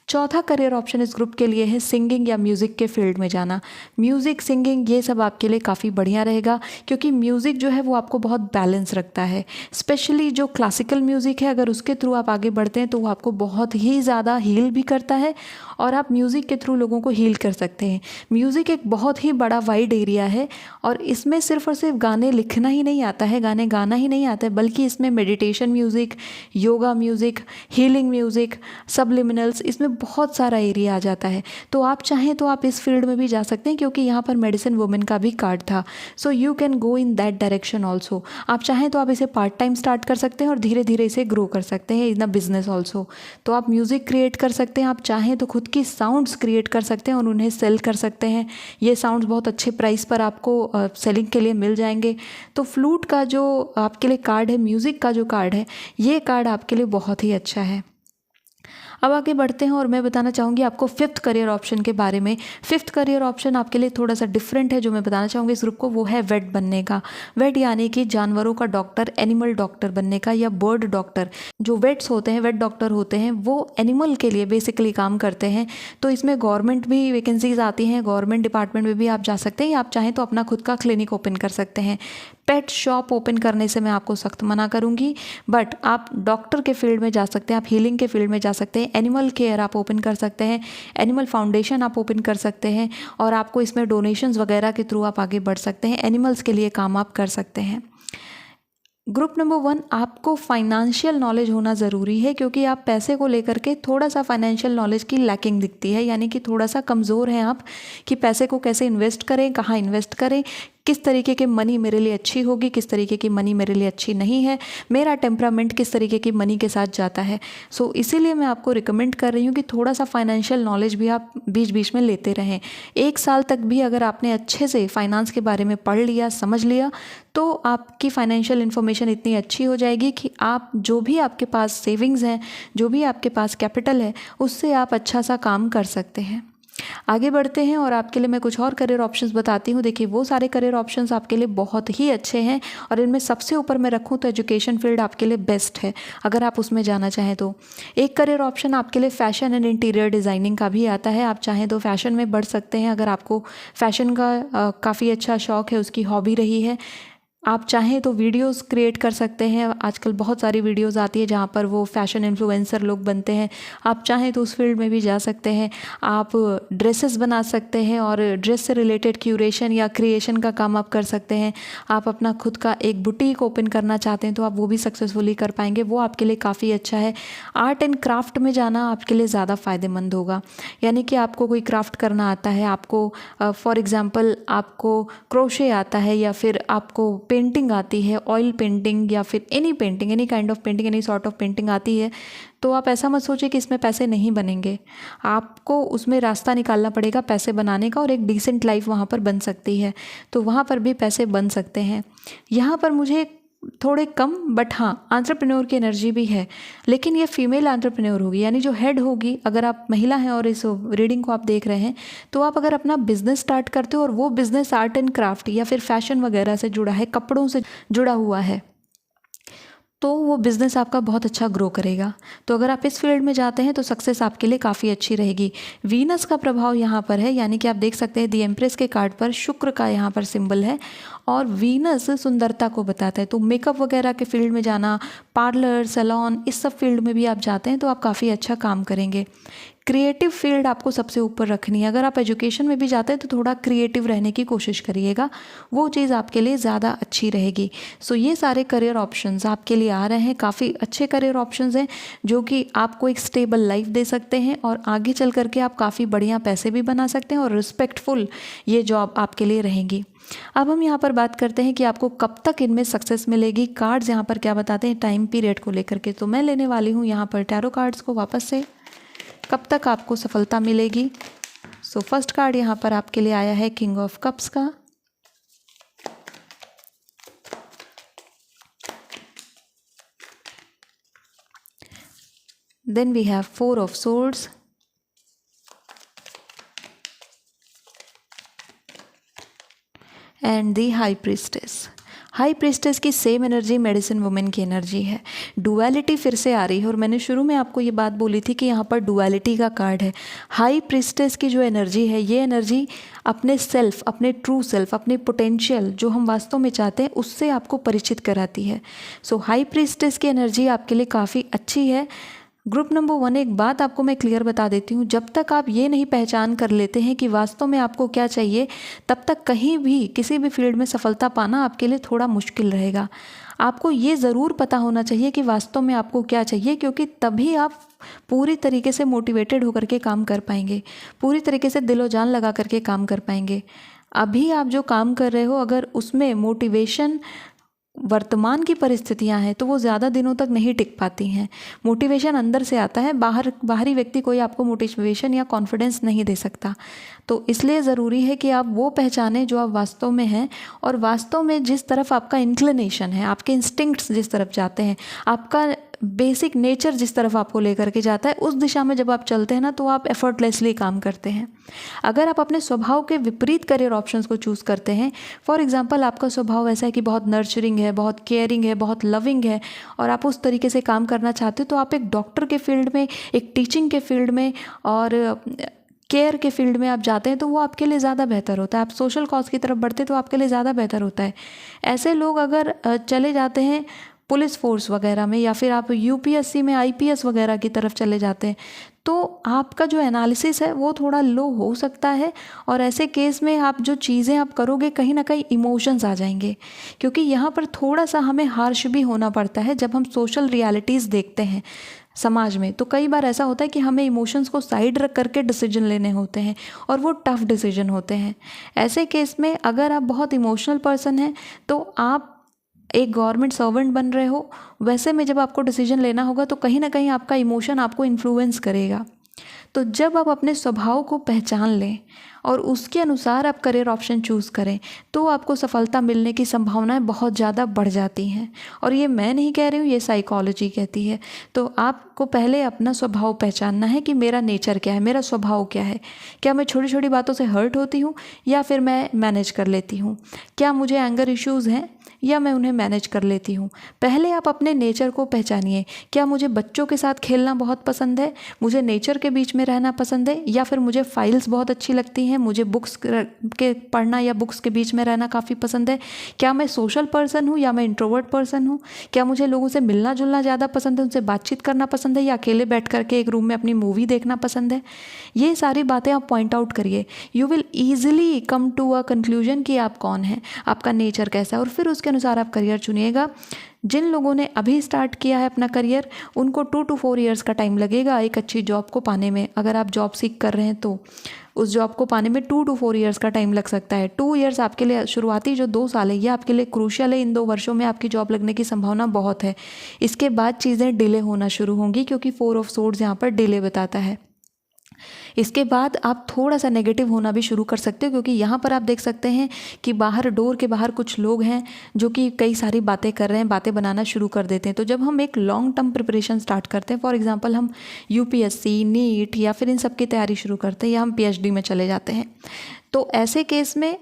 चौथा करियर ऑप्शन इस ग्रुप के लिए है सिंगिंग या म्यूज़िक के फील्ड में जाना। म्यूज़िक, सिंगिंग, ये सब आपके लिए काफ़ी बढ़िया रहेगा, क्योंकि म्यूज़िक जो है वो आपको बहुत बैलेंस रखता है। स्पेशली जो क्लासिकल म्यूज़िक है, अगर उसके थ्रू आप आगे बढ़ते हैं तो वो आपको बहुत ही ज़्यादा हील भी करता है, और आप म्यूज़िक के थ्रू लोगों को हील कर सकते हैं। म्यूज़िक एक बहुत ही बड़ा वाइड एरिया है, और इसमें सिर्फ और सिर्फ गाने लिखना ही नहीं आता है, गाने गाना ही नहीं आता है, बल्कि इसमें meditation music, yoga music, healing music, subliminals, इसमें बहुत सारा एरिया आ जाता है। तो आप चाहें तो आप इस फील्ड में भी जा सकते हैं, क्योंकि यहाँ पर मेडिसिन वुमेन का भी कार्ड था। So you can go in that direction also. आप चाहें तो आप इसे पार्ट टाइम स्टार्ट कर सकते हैं और धीरे धीरे इसे ग्रो कर सकते हैं इन अ बिजनेस ऑल्सो। तो आप म्यूज़िक क्रिएट कर सकते हैं, आप चाहें तो खुद की साउंड्स क्रिएट कर सकते हैं और उन्हें सेल कर सकते हैं। ये साउंड्स बहुत अच्छे प्राइस पर आपको सेलिंग के लिए मिल जाएंगे। तो फ्लूट का जो आपके लिए कार्ड है, म्यूज़िक का जो कार्ड है, ये कार्ड आपके लिए बहुत ही अच्छा है। अब आगे बढ़ते हैं और मैं बताना चाहूँगी आपको फिफ्थ करियर ऑप्शन के बारे में। फिफ्थ करियर ऑप्शन आपके लिए थोड़ा सा डिफरेंट है, जो मैं बताना चाहूँगी इस ग्रुप को, वो है वेट बनने का। वेट यानी कि जानवरों का डॉक्टर, एनिमल डॉक्टर बनने का, या बर्ड डॉक्टर। जो वेट्स होते हैं, वेट डॉक्टर होते हैं, वो एनिमल के लिए बेसिकली काम करते हैं। तो इसमें गवर्नमेंट भी वैकेंसीज आती हैं, गवर्नमेंट डिपार्टमेंट में भी आप जा सकते हैं, या आप चाहें तो अपना खुद का क्लिनिक ओपन कर सकते हैं। पेट शॉप ओपन करने से मैं आपको सख्त मना करूंगी, बट आप डॉक्टर के फील्ड में जा सकते हैं, आप हीलिंग के फील्ड में जा सकते हैं, एनिमल केयर आप ओपन कर सकते हैं, एनिमल फाउंडेशन आप ओपन कर सकते हैं, और आपको इसमें डोनेशंस वगैरह के थ्रू आप आगे बढ़ सकते हैं। एनिमल्स के लिए काम आप कर सकते हैं। ग्रुप नंबर 1, आपको फाइनेंशियल नॉलेज होना ज़रूरी है, क्योंकि आप पैसे को लेकर के थोड़ा सा फाइनेंशियल नॉलेज की लैकिंग दिखती है, यानी कि थोड़ा सा कमज़ोर हैं आप कि पैसे को कैसे इन्वेस्ट करें, कहाँ इन्वेस्ट करें, किस तरीके की मनी मेरे लिए अच्छी होगी, किस तरीके की मनी मेरे लिए अच्छी नहीं है, मेरा टेम्परामेंट किस तरीके की मनी के साथ जाता है। सो इसीलिए मैं आपको रिकमेंड कर रही हूँ कि थोड़ा सा फाइनेंशियल नॉलेज भी आप बीच बीच में लेते रहें। 1 साल तक भी अगर आपने अच्छे से फाइनेंस के बारे में पढ़ लिया, समझ लिया, तो आपकी फाइनेंशियल इन्फॉर्मेशन इतनी अच्छी हो जाएगी कि आप जो भी आपके पास सेविंग्स हैं, जो भी आपके पास कैपिटल है, उससे आप अच्छा सा काम कर सकते हैं। आगे बढ़ते हैं और आपके लिए मैं कुछ और करियर ऑप्शंस बताती हूँ। देखिए, वो सारे करियर ऑप्शंस आपके लिए बहुत ही अच्छे हैं और इनमें सबसे ऊपर मैं रखूँ तो एजुकेशन फील्ड आपके लिए बेस्ट है अगर आप उसमें जाना चाहें तो। एक करियर ऑप्शन आपके लिए फैशन एंड इंटीरियर डिज़ाइनिंग का भी आता है। आप चाहें तो फैशन में बढ़ सकते हैं अगर आपको फैशन का काफ़ी अच्छा शौक़ है, उसकी हॉबी रही है। आप चाहें तो वीडियोस क्रिएट कर सकते हैं। आजकल बहुत सारी वीडियोस आती है जहाँ पर वो फैशन इन्फ्लुएंसर लोग बनते हैं। आप चाहें तो उस फील्ड में भी जा सकते हैं। आप ड्रेसेस बना सकते हैं और ड्रेस से रिलेटेड क्यूरेशन या क्रिएशन का काम आप कर सकते हैं। आप अपना खुद का एक बुटीक ओपन करना चाहते हैं तो आप वो भी सक्सेसफुली कर पाएंगे, वो आपके लिए काफ़ी अच्छा है। आर्ट एंड क्राफ्ट में जाना आपके लिए ज़्यादा फ़ायदेमंद होगा, यानी कि आपको कोई क्राफ्ट करना आता है, आपको फॉर एग्ज़ाम्पल आपको क्रोशे आता है या फिर आपको पेंटिंग आती है, ऑयल पेंटिंग या फिर any painting, any kind of painting, any sort of painting आती है, तो आप ऐसा मत सोचिए कि इसमें पैसे नहीं बनेंगे। आपको उसमें रास्ता निकालना पड़ेगा पैसे बनाने का और एक डिसेंट लाइफ वहाँ पर बन सकती है, तो वहाँ पर भी पैसे बन सकते हैं। यहाँ पर मुझे थोड़े कम बट हाँ एंटरप्रेन्योर की एनर्जी भी है, लेकिन ये फीमेल एंटरप्रेन्योर होगी, यानी जो हेड होगी। अगर आप महिला हैं और इस रीडिंग को आप देख रहे हैं तो आप अगर अपना बिजनेस स्टार्ट करते हो और वो बिजनेस आर्ट एंड क्राफ्ट या फिर फैशन वगैरह से जुड़ा है, कपड़ों से जुड़ा हुआ है, तो वो बिज़नेस आपका बहुत अच्छा ग्रो करेगा। तो अगर आप इस फील्ड में जाते हैं तो सक्सेस आपके लिए काफ़ी अच्छी रहेगी। वीनस का प्रभाव यहाँ पर है, यानी कि आप देख सकते हैं दी एम्प्रेस के कार्ड पर शुक्र का यहाँ पर सिंबल है और वीनस सुंदरता को बताता है। तो मेकअप वगैरह के फील्ड में जाना, पार्लर, सैलून, इस सब फील्ड में भी आप जाते हैं तो आप काफ़ी अच्छा काम करेंगे। क्रिएटिव फील्ड आपको सबसे ऊपर रखनी है। अगर आप एजुकेशन में भी जाते हैं तो थोड़ा क्रिएटिव रहने की कोशिश करिएगा, वो चीज़ आपके लिए ज़्यादा अच्छी रहेगी। सो ये सारे करियर ऑप्शंस आपके लिए आ रहे हैं, काफ़ी अच्छे करियर ऑप्शंस हैं जो कि आपको एक स्टेबल लाइफ दे सकते हैं और आगे चल करके आप काफ़ी बढ़िया पैसे भी बना सकते हैं और रिस्पेक्टफुल ये जॉब आपके लिए रहेंगी। अब हम यहाँ पर बात करते हैं कि आपको कब तक इनमें सक्सेस मिलेगी। कार्ड्स यहाँ पर क्या बताते हैं टाइम पीरियड को लेकर के, तो मैं लेने वाली हूँ यहाँ पर टैरो कार्ड्स को वापस से, कब तक आपको सफलता मिलेगी। सो फर्स्ट कार्ड यहाँ पर आपके लिए आया है किंग ऑफ कप्स का, then we have 4 of swords, and the high priestess. High priestess की सेम एनर्जी मेडिसिन वुमेन की एनर्जी है। डुअलिटी फिर से आ रही है और मैंने शुरू में आपको ये बात बोली थी कि यहाँ पर डुअलिटी का कार्ड है। हाई प्रीस्टेस की जो एनर्जी है, ये एनर्जी अपने सेल्फ, अपने ट्रू सेल्फ, अपने पोटेंशियल जो हम वास्तव में चाहते हैं उससे आपको परिचित कराती है। सो हाई प्रीस्टेस की एनर्जी आपके लिए काफ़ी अच्छी है। ग्रुप नंबर 1, एक बात आपको मैं क्लियर बता देती हूँ, जब तक आप ये नहीं पहचान कर लेते हैं कि वास्तव में आपको क्या चाहिए, तब तक कहीं भी किसी भी फील्ड में सफलता पाना आपके लिए थोड़ा मुश्किल रहेगा। आपको ये ज़रूर पता होना चाहिए कि वास्तव में आपको क्या चाहिए, क्योंकि तभी आप पूरी तरीके से मोटिवेटेड होकर के काम कर पाएंगे, पूरी तरीके से दिलो जान लगा करके काम कर पाएंगे। अभी आप जो काम कर रहे हो अगर उसमें मोटिवेशन वर्तमान की परिस्थितियां हैं तो वो ज़्यादा दिनों तक नहीं टिक पाती हैं। मोटिवेशन अंदर से आता है, बाहरी व्यक्ति कोई आपको मोटिवेशन या कॉन्फिडेंस नहीं दे सकता। तो इसलिए ज़रूरी है कि आप वो पहचानें जो आप वास्तव में हैं और वास्तव में जिस तरफ आपका इंक्लिनेशन है, आपके इंस्टिंक्ट्स जिस तरफ जाते हैं, आपका बेसिक नेचर जिस तरफ आपको लेकर के जाता है, उस दिशा में जब आप चलते हैं ना तो आप एफर्टलेसली काम करते हैं। अगर आप अपने स्वभाव के विपरीत करियर ऑप्शंस को चूज़ करते हैं, फॉर एग्जांपल आपका स्वभाव ऐसा है कि बहुत नर्चरिंग है, बहुत केयरिंग है, बहुत लविंग है और आप उस तरीके से काम करना चाहते हो, तो आप एक डॉक्टर के फील्ड में, एक टीचिंग के फील्ड में और केयर के फील्ड में आप जाते हैं तो वो आपके लिए ज़्यादा बेहतर होता है। आप सोशल कॉज की तरफ बढ़ते तो आपके लिए ज़्यादा बेहतर होता है। ऐसे लोग अगर चले जाते हैं पुलिस फोर्स वगैरह में या फिर आप यूपीएससी में आईपीएस वगैरह की तरफ चले जाते हैं तो आपका जो एनालिसिस है वो थोड़ा लो हो सकता है और ऐसे केस में आप जो चीज़ें आप करोगे कहीं ना कहीं इमोशंस आ जाएंगे, क्योंकि यहाँ पर थोड़ा सा हमें हार्श भी होना पड़ता है जब हम सोशल रियलिटीज़ देखते हैं। समाज में, तो कई बार ऐसा होता है कि हमें इमोशंस को साइड रख करके डिसीजन लेने होते हैं और वो टफ डिसीजन होते हैं। ऐसे केस में अगर आप बहुत इमोशनल पर्सन हैं तो आप एक गवर्नमेंट सर्वेंट बन रहे हो, वैसे में जब आपको डिसीजन लेना होगा तो कहीं ना कहीं आपका इमोशन आपको इन्फ्लुएंस करेगा। तो जब आप अपने स्वभाव को पहचान लें और उसके अनुसार आप करियर ऑप्शन चूज़ करें तो आपको सफलता मिलने की संभावनाएं बहुत ज़्यादा बढ़ जाती हैं। और ये मैं नहीं कह रही हूँ, ये साइकोलॉजी कहती है। तो आपको पहले अपना स्वभाव पहचानना है कि मेरा नेचर क्या है, मेरा स्वभाव क्या है। क्या मैं छोटी छोटी बातों से हर्ट होती हूँ या फिर मैं मैनेज कर लेती हूँ? क्या मुझे एंगर इश्यूज़ हैं या मैं उन्हें मैनेज कर लेती हूँ? पहले आप अपने नेचर को पहचानिए। क्या मुझे बच्चों के साथ खेलना बहुत पसंद है, मुझे नेचर के बीच में रहना पसंद है, या फिर मुझे फाइल्स बहुत अच्छी लगती हैं, मुझे बुक्स के पढ़ना या बुक्स के बीच में रहना काफ़ी पसंद है? क्या मैं सोशल पर्सन हूँ या मैं इंट्रोवर्ट पर्सन हूँ? क्या मुझे लोगों से मिलना जुलना ज़्यादा पसंद है, उनसे बातचीत करना पसंद है, या अकेले बैठ करके एक रूम में अपनी मूवी देखना पसंद है? ये सारी बातें आप पॉइंट आउट करिए। You will easily come to a conclusion कि आप कौन हैं, आपका नेचर कैसा है, और फिर उसके अनुसार आप करियर चुनिएगा। जिन लोगों ने अभी स्टार्ट किया है अपना करियर, उनको 2 to 4 ईयर्स का टाइम लगेगा एक अच्छी जॉब को पाने में। अगर आप जॉब सीख कर रहे हैं तो उस जॉब को पाने में 2 to 4 ईयर्स का टाइम लग सकता है। 2 ईयर्स आपके लिए, शुरुआती जो 2 साल है, ये आपके लिए क्रूशियल है। इन 2 वर्षों में आपकी जॉब लगने की संभावना बहुत है। इसके बाद चीज़ें डिले होना शुरू होंगी क्योंकि 4 ऑफ सोर्ड्स यहाँ पर डिले बताता है। इसके बाद आप थोड़ा सा नेगेटिव होना भी शुरू कर सकते हो क्योंकि यहाँ पर आप देख सकते हैं कि बाहर, डोर के बाहर कुछ लोग हैं जो कि कई सारी बातें कर रहे हैं, बातें बनाना शुरू कर देते हैं। तो जब हम एक लॉन्ग टर्म प्रिपरेशन स्टार्ट करते हैं, फॉर एग्जांपल हम यूपीएससी, नीट या फिर इन सब की तैयारी शुरू करते हैं, या हम पीएचडी में चले जाते हैं, तो ऐसे केस में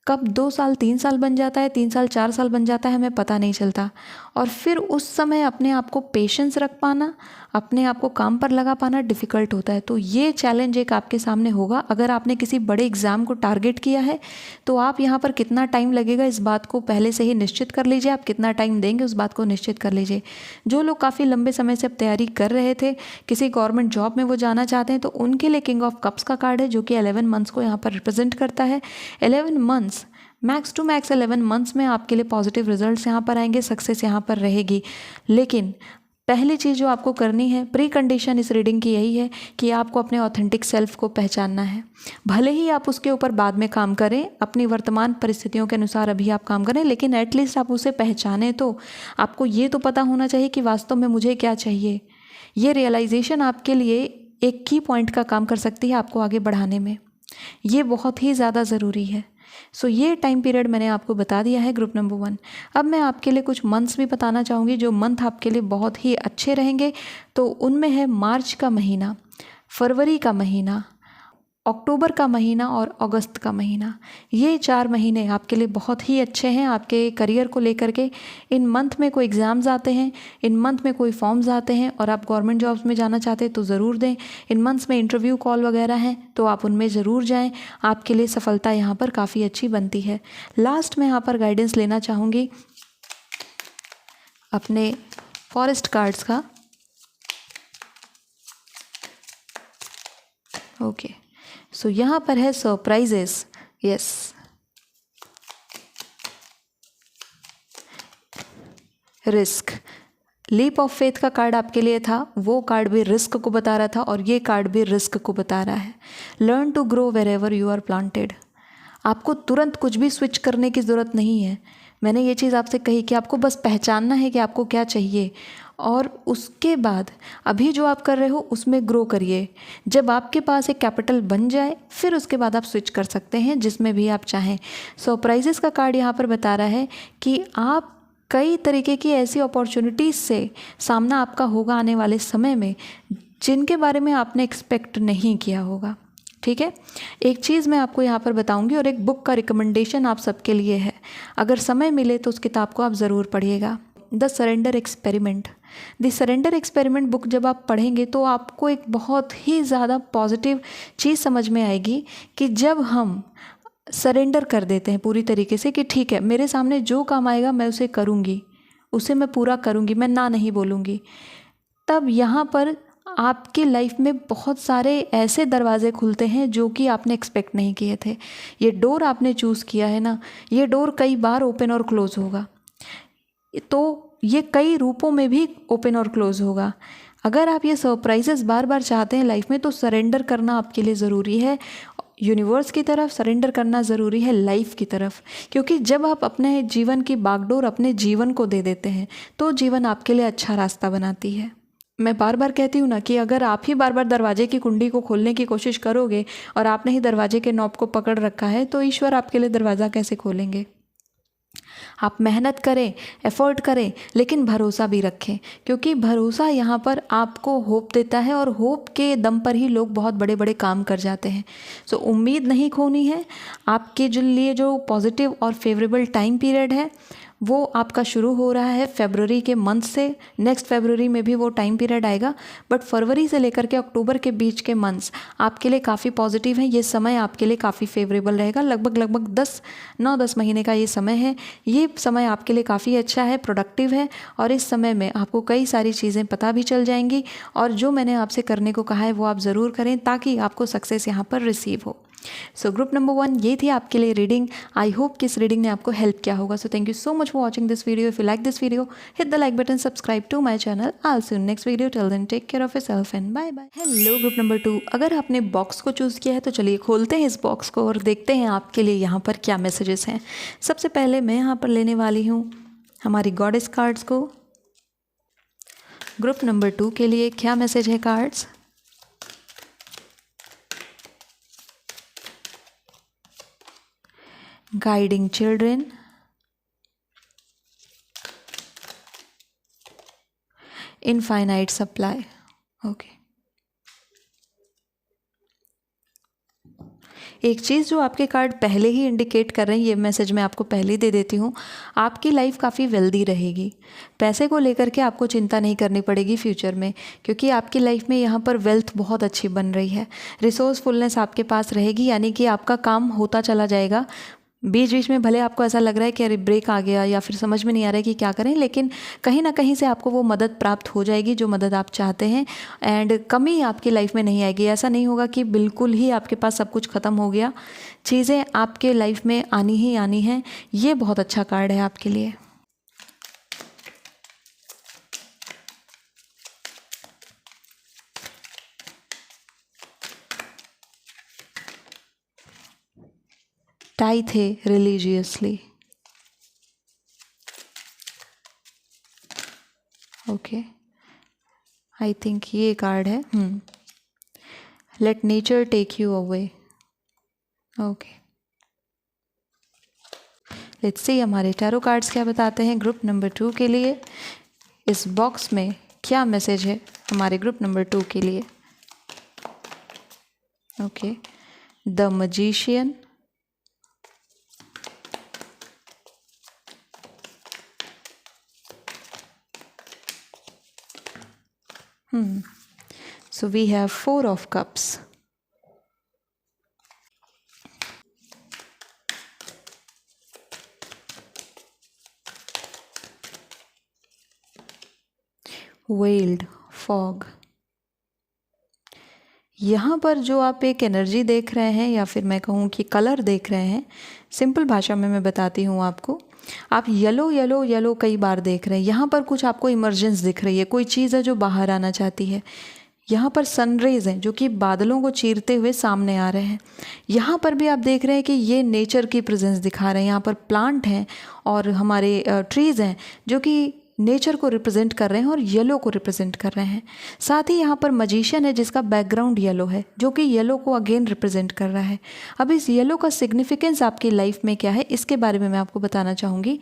कब 2 साल 3 साल बन जाता है, 3 साल 4 साल बन जाता है, हमें पता नहीं चलता। और फिर उस समय अपने आप को पेशेंस रख पाना, अपने आप को काम पर लगा पाना डिफ़िकल्ट होता है। तो ये चैलेंज एक आपके सामने होगा। अगर आपने किसी बड़े एग्ज़ाम को टारगेट किया है तो आप यहाँ पर कितना टाइम लगेगा इस बात को पहले से ही निश्चित कर लीजिए। आप कितना टाइम देंगे उस बात को निश्चित कर लीजिए। जो लोग काफ़ी लंबे समय से अब तैयारी कर रहे थे, किसी गवर्नमेंट जॉब में वो जाना चाहते हैं, तो उनके लिए किंग ऑफ कप्स का कार्ड है जो कि 11 मंथ्स को यहाँ पर रिप्रेजेंट करता है। 11 months, max to max 11 months में आपके लिए पॉजिटिव रिजल्ट्स यहाँ पर आएंगे, सक्सेस यहाँ पर रहेगी। लेकिन पहली चीज़ जो आपको करनी है, प्री कंडीशन इस रीडिंग की यही है कि आपको अपने ऑथेंटिक सेल्फ को पहचानना है। भले ही आप उसके ऊपर बाद में काम करें, अपनी वर्तमान परिस्थितियों के अनुसार अभी आप काम करें, लेकिन एटलीस्ट आप उसे पहचानें। तो आपको ये तो पता होना चाहिए कि वास्तव में मुझे क्या चाहिए। ये रियलाइजेशन आपके लिए एक की पॉइंट का काम कर सकती है आपको आगे बढ़ाने में। ये बहुत ही ज़्यादा ज़रूरी है। सो ये टाइम पीरियड मैंने आपको बता दिया है, ग्रुप नंबर 1। अब मैं आपके लिए कुछ मंथ्स भी बताना चाहूँगी जो मंथ आपके लिए बहुत ही अच्छे रहेंगे। तो उनमें है मार्च का महीना, फरवरी का महीना, अक्टूबर का महीना और अगस्त का महीना। ये 4 महीने आपके लिए बहुत ही अच्छे हैं आपके करियर को लेकर के। इन मंथ में कोई एग्ज़ाम्स आते हैं, इन मंथ में कोई फॉर्म्स आते हैं और आप गवर्नमेंट जॉब्स में जाना चाहते हैं तो ज़रूर दें। इन मंथ्स में इंटरव्यू कॉल वगैरह हैं तो आप उनमें ज़रूर जाएं। आपके लिए सफलता यहाँ पर काफ़ी अच्छी बनती है। लास्ट में यहाँ पर गाइडेंस लेना चाहूँगी अपने फॉरेस्ट कार्ड्स का। ओके, सो यहाँ पर है surprises. Yes, risk, leap of faith का कार्ड आपके लिए था। वो कार्ड भी रिस्क को बता रहा था और ये कार्ड भी रिस्क को बता रहा है। Learn to grow wherever you are planted. आपको तुरंत कुछ भी स्विच करने की ज़रूरत नहीं है। मैंने ये चीज़ आपसे कही कि आपको बस पहचानना है कि आपको क्या चाहिए और उसके बाद अभी जो आप कर रहे हो उसमें ग्रो करिए। जब आपके पास एक कैपिटल बन जाए फिर उसके बाद आप स्विच कर सकते हैं जिसमें भी आप चाहें। सरप्राइजेस का कार्ड यहाँ पर बता रहा है कि आप कई तरीके की ऐसी अपॉर्चुनिटीज़ से सामना आपका होगा आने वाले समय में जिनके बारे में आपने एक्सपेक्ट नहीं किया होगा। ठीक है, एक चीज़ मैं आपको यहाँ पर बताऊंगी और एक बुक का रिकमेंडेशन आप सबके लिए है। अगर समय मिले तो उस किताब को आप ज़रूर पढ़िएगा, the surrender experiment. The surrender experiment book जब आप पढ़ेंगे तो आपको एक बहुत ही ज़्यादा पॉजिटिव चीज़ समझ में आएगी कि जब हम सरेंडर कर देते हैं पूरी तरीके से कि ठीक है, मेरे सामने जो काम आएगा मैं उसे करूँगी, उसे मैं पूरा करूँगी, मैं ना नहीं बोलूँगी, तब यहाँ पर आपकी लाइफ में बहुत सारे ऐसे दरवाजे खुलते हैं जो कि आपने एक्सपेक्ट नहीं किए थे। ये डोर आपने चूज़ किया है ना, ये डोर कई बार ओपन और क्लोज़ होगा, तो ये कई रूपों में भी ओपन और क्लोज़ होगा। अगर आप ये सरप्राइजेस बार बार चाहते हैं लाइफ में, तो सरेंडर करना आपके लिए ज़रूरी है। यूनिवर्स की तरफ सरेंडर करना ज़रूरी है, लाइफ की तरफ। क्योंकि जब आप अपने जीवन की बागडोर अपने जीवन को दे देते हैं, तो जीवन आपके लिए अच्छा रास्ता बनाती है। मैं बार बार कहती हूँ ना कि अगर आप ही बार बार दरवाजे की कुंडी को खोलने की कोशिश करोगे और आपने ही दरवाजे के नॉब को पकड़ रखा है, तो ईश्वर आपके लिए दरवाज़ा कैसे खोलेंगे। आप मेहनत करें, एफर्ट करें, लेकिन भरोसा भी रखें, क्योंकि भरोसा यहाँ पर आपको होप देता है और होप के दम पर ही लोग बहुत बड़े बड़े काम कर जाते हैं। सो उम्मीद नहीं खोनी है। आपके जो लिए जो पॉजिटिव और फेवरेबल टाइम पीरियड है वो आपका शुरू हो रहा है फरवरी के मंथ से। नेक्स्ट फरवरी में भी वो टाइम पीरियड आएगा, बट फरवरी से लेकर के अक्टूबर के बीच के मंथ्स आपके लिए काफ़ी पॉजिटिव हैं। ये समय आपके लिए काफ़ी फेवरेबल रहेगा। लगभग 9-10 महीने का ये समय है। ये समय आपके लिए काफ़ी अच्छा है, प्रोडक्टिव है, और इस समय में आपको कई सारी चीज़ें पता भी चल जाएंगी। और जो मैंने आपसे करने को कहा है वो आप ज़रूर करें, ताकि आपको सक्सेस यहाँ पर रिसीव हो। सो ग्रुप नंबर 1 ये थी आपके लिए रीडिंग। आई होप कि इस रीडिंग ने आपको हेल्प किया होगा। So thank you so much for watching this video. If you like this video, hit the like button, subscribe to my channel. I see you next video. Till then take care of yourself and bye bye. Hello group number 2, अगर आपने बॉक्स को चूज़ किया है तो चलिए खोलते हैं इस बॉक्स को और देखते हैं आपके लिए यहाँ पर क्या मैसेजेस हैं। सबसे पहले मैं यहाँ पर लेने वाली हूँ हमारी गॉडेस कार्ड्स को। ग्रुप नंबर 2 के लिए क्या मैसेज है cards. Guiding children, infinite supply. Okay, एक चीज़ जो आपके कार्ड पहले ही इंडिकेट कर रहे हैं, ये मैसेज मैं आपको पहले ही दे देती हूँ, आपकी लाइफ काफ़ी वेल्दी रहेगी। पैसे को लेकर के आपको चिंता नहीं करनी पड़ेगी फ्यूचर में, क्योंकि आपकी लाइफ में यहाँ पर वेल्थ बहुत अच्छी बन रही है। रिसोर्सफुलनेस आपके पास रहेगी, यानी कि आपका काम होता चला जाएगा। बीच बीच में भले आपको ऐसा लग रहा है कि अरे ब्रेक आ गया या फिर समझ में नहीं आ रहा है कि क्या करें, लेकिन कहीं ना कहीं से आपको वो मदद प्राप्त हो जाएगी जो मदद आप चाहते हैं। एंड कमी आपकी लाइफ में नहीं आएगी। ऐसा नहीं होगा कि बिल्कुल ही आपके पास सब कुछ ख़त्म हो गया। चीज़ें आपके लाइफ में आनी ही आनी हैं। ये बहुत अच्छा कार्ड है आपके लिए। टाई थे रिलीजियसली। ओके, आई थिंक ये कार्ड है। Let nature take you away. Okay, let's see हमारे टैरो कार्ड्स क्या बताते हैं ग्रुप नंबर 2 के लिए। इस बॉक्स में क्या मैसेज है हमारे ग्रुप नंबर 2 के लिए। Okay, the magician, so we have 4 of cups, veiled fog। यहाँ पर जो आप एक एनर्जी देख रहे हैं, या फिर मैं कहूँ कि कलर देख रहे हैं, सिंपल भाषा में मैं बताती हूँ आपको। आप येलो येलो येलो कई बार देख रहे हैं। यहाँ पर कुछ आपको इमरजेंस दिख रही है, कोई चीज़ है जो बाहर आना चाहती है। यहाँ पर सनरेज हैं जो कि बादलों को चीरते हुए सामने आ रहे हैं। यहाँ पर भी आप देख रहे हैं कि ये नेचर की प्रेजेंस दिखा रहे हैं। यहाँ पर प्लांट हैं और हमारे ट्रीज़ हैं जो कि नेचर को रिप्रेजेंट कर रहे हैं और येलो को रिप्रेजेंट कर रहे हैं। साथ ही यहाँ पर मैजिशियन है जिसका बैकग्राउंड येलो है, जो कि येलो को अगेन रिप्रेजेंट कर रहा है। अब इस येलो का सिग्निफिकेंस आपकी लाइफ में क्या है, इसके बारे में मैं आपको बताना चाहूँगी।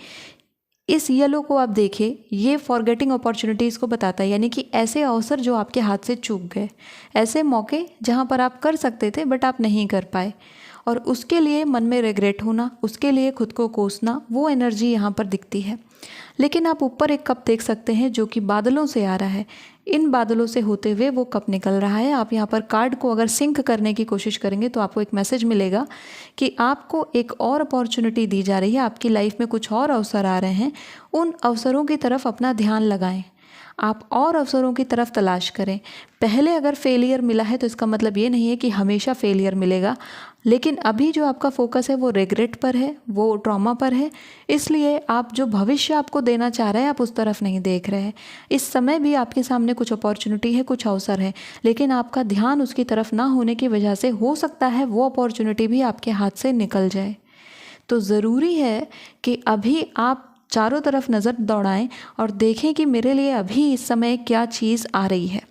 इस येलो को आप देखिए, ये फॉरगेटिंग अपॉर्चुनिटीज़ को बताता है, यानी कि ऐसे अवसर जो आपके हाथ से चूक गए, ऐसे मौके जहाँ पर आप कर सकते थे बट आप नहीं कर पाए, और उसके लिए मन में रिग्रेट होना, उसके लिए खुद को कोसना, वो एनर्जी यहाँ पर दिखती है। लेकिन आप ऊपर एक कप देख सकते हैं जो कि बादलों से आ रहा है। इन बादलों से होते हुए वो कप निकल रहा है। आप यहाँ पर कार्ड को अगर सिंक करने की कोशिश करेंगे तो आपको एक मैसेज मिलेगा कि आपको एक और अपॉर्चुनिटी दी जा रही है, आपकी लाइफ में कुछ और अवसर आ रहे हैं। उन अवसरों की तरफ अपना ध्यान लगाएं। आप और अवसरों की तरफ तलाश करें। पहले अगर फेलियर मिला है तो इसका मतलब ये नहीं है कि हमेशा फेलियर मिलेगा, लेकिन अभी जो आपका फोकस है वो रिग्रेट पर है, वो ट्रॉमा पर है, इसलिए आप जो भविष्य आपको देना चाह रहे हैं आप उस तरफ नहीं देख रहे हैं। इस समय भी आपके सामने कुछ अपॉर्चुनिटी है, कुछ अवसर है, लेकिन आपका ध्यान उसकी तरफ ना होने की वजह से हो सकता है वो अपॉर्चुनिटी भी आपके हाथ से निकल जाए। तो ज़रूरी है कि अभी आप चारों तरफ नज़र दौड़ाएं और देखें कि मेरे लिए अभी इस समय क्या चीज़ आ रही है,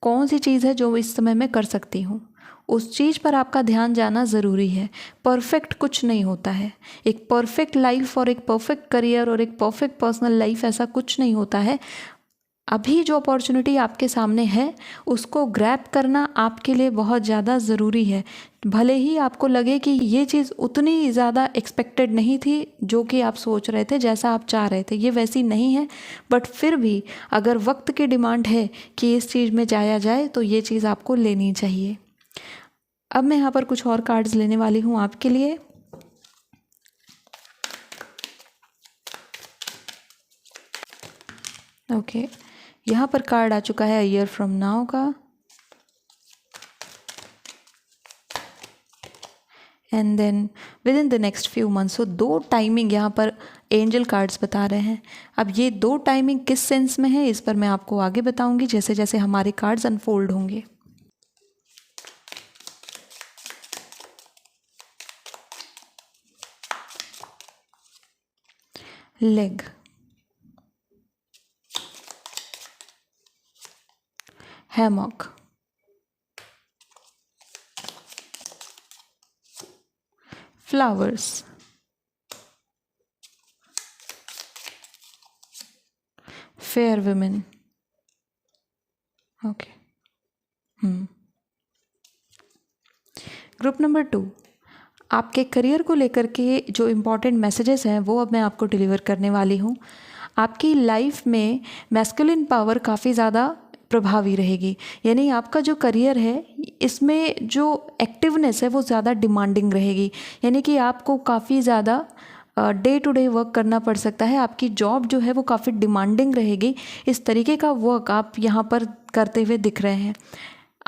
कौन सी चीज़ है जो इस समय मैं कर सकती हूँ। उस चीज़ पर आपका ध्यान जाना ज़रूरी है। परफेक्ट कुछ नहीं होता है। एक परफेक्ट लाइफ और एक परफेक्ट करियर और एक परफेक्ट पर्सनल लाइफ ऐसा कुछ नहीं होता है। अभी जो अपॉर्चुनिटी आपके सामने है उसको ग्रैब करना आपके लिए बहुत ज़्यादा ज़रूरी है। भले ही आपको लगे कि ये चीज़ उतनी ज़्यादा एक्सपेक्टेड नहीं थी जो कि आप सोच रहे थे, जैसा आप चाह रहे थे, ये वैसी नहीं है, बट फिर भी अगर वक्त की डिमांड है कि इस चीज़ में जाया जाए तो ये चीज़ आपको लेनी चाहिए। अब मैं यहाँ पर कुछ और कार्ड्स लेने वाली हूँ आपके लिए। ओके, यहाँ पर कार्ड आ चुका है ईयर फ्रॉम नाउ का, and then within the next few months. So 2 timing यहाँ पर एंजल कार्ड्स बता रहे हैं। अब ये 2 टाइमिंग किस सेंस में है इस पर मैं आपको आगे बताऊंगी जैसे जैसे हमारे कार्ड्स अनफोल्ड होंगे। Leg, hammock, flowers, fair women. Okay, group number 2, आपके करियर को लेकर के जो इम्पॉर्टेंट मैसेजेस हैं वो अब मैं आपको डिलीवर करने वाली हूँ। आपकी लाइफ में मैस्कुलिन पावर काफ़ी ज़्यादा प्रभावी रहेगी, यानी आपका जो करियर है इसमें जो एक्टिवनेस है वो ज़्यादा डिमांडिंग रहेगी, यानी कि आपको काफ़ी ज़्यादा डे टू डे वर्क करना पड़ सकता है। आपकी जॉब जो है वो काफ़ी डिमांडिंग रहेगी। इस तरीके का वर्क आप यहाँ पर करते हुए दिख रहे हैं।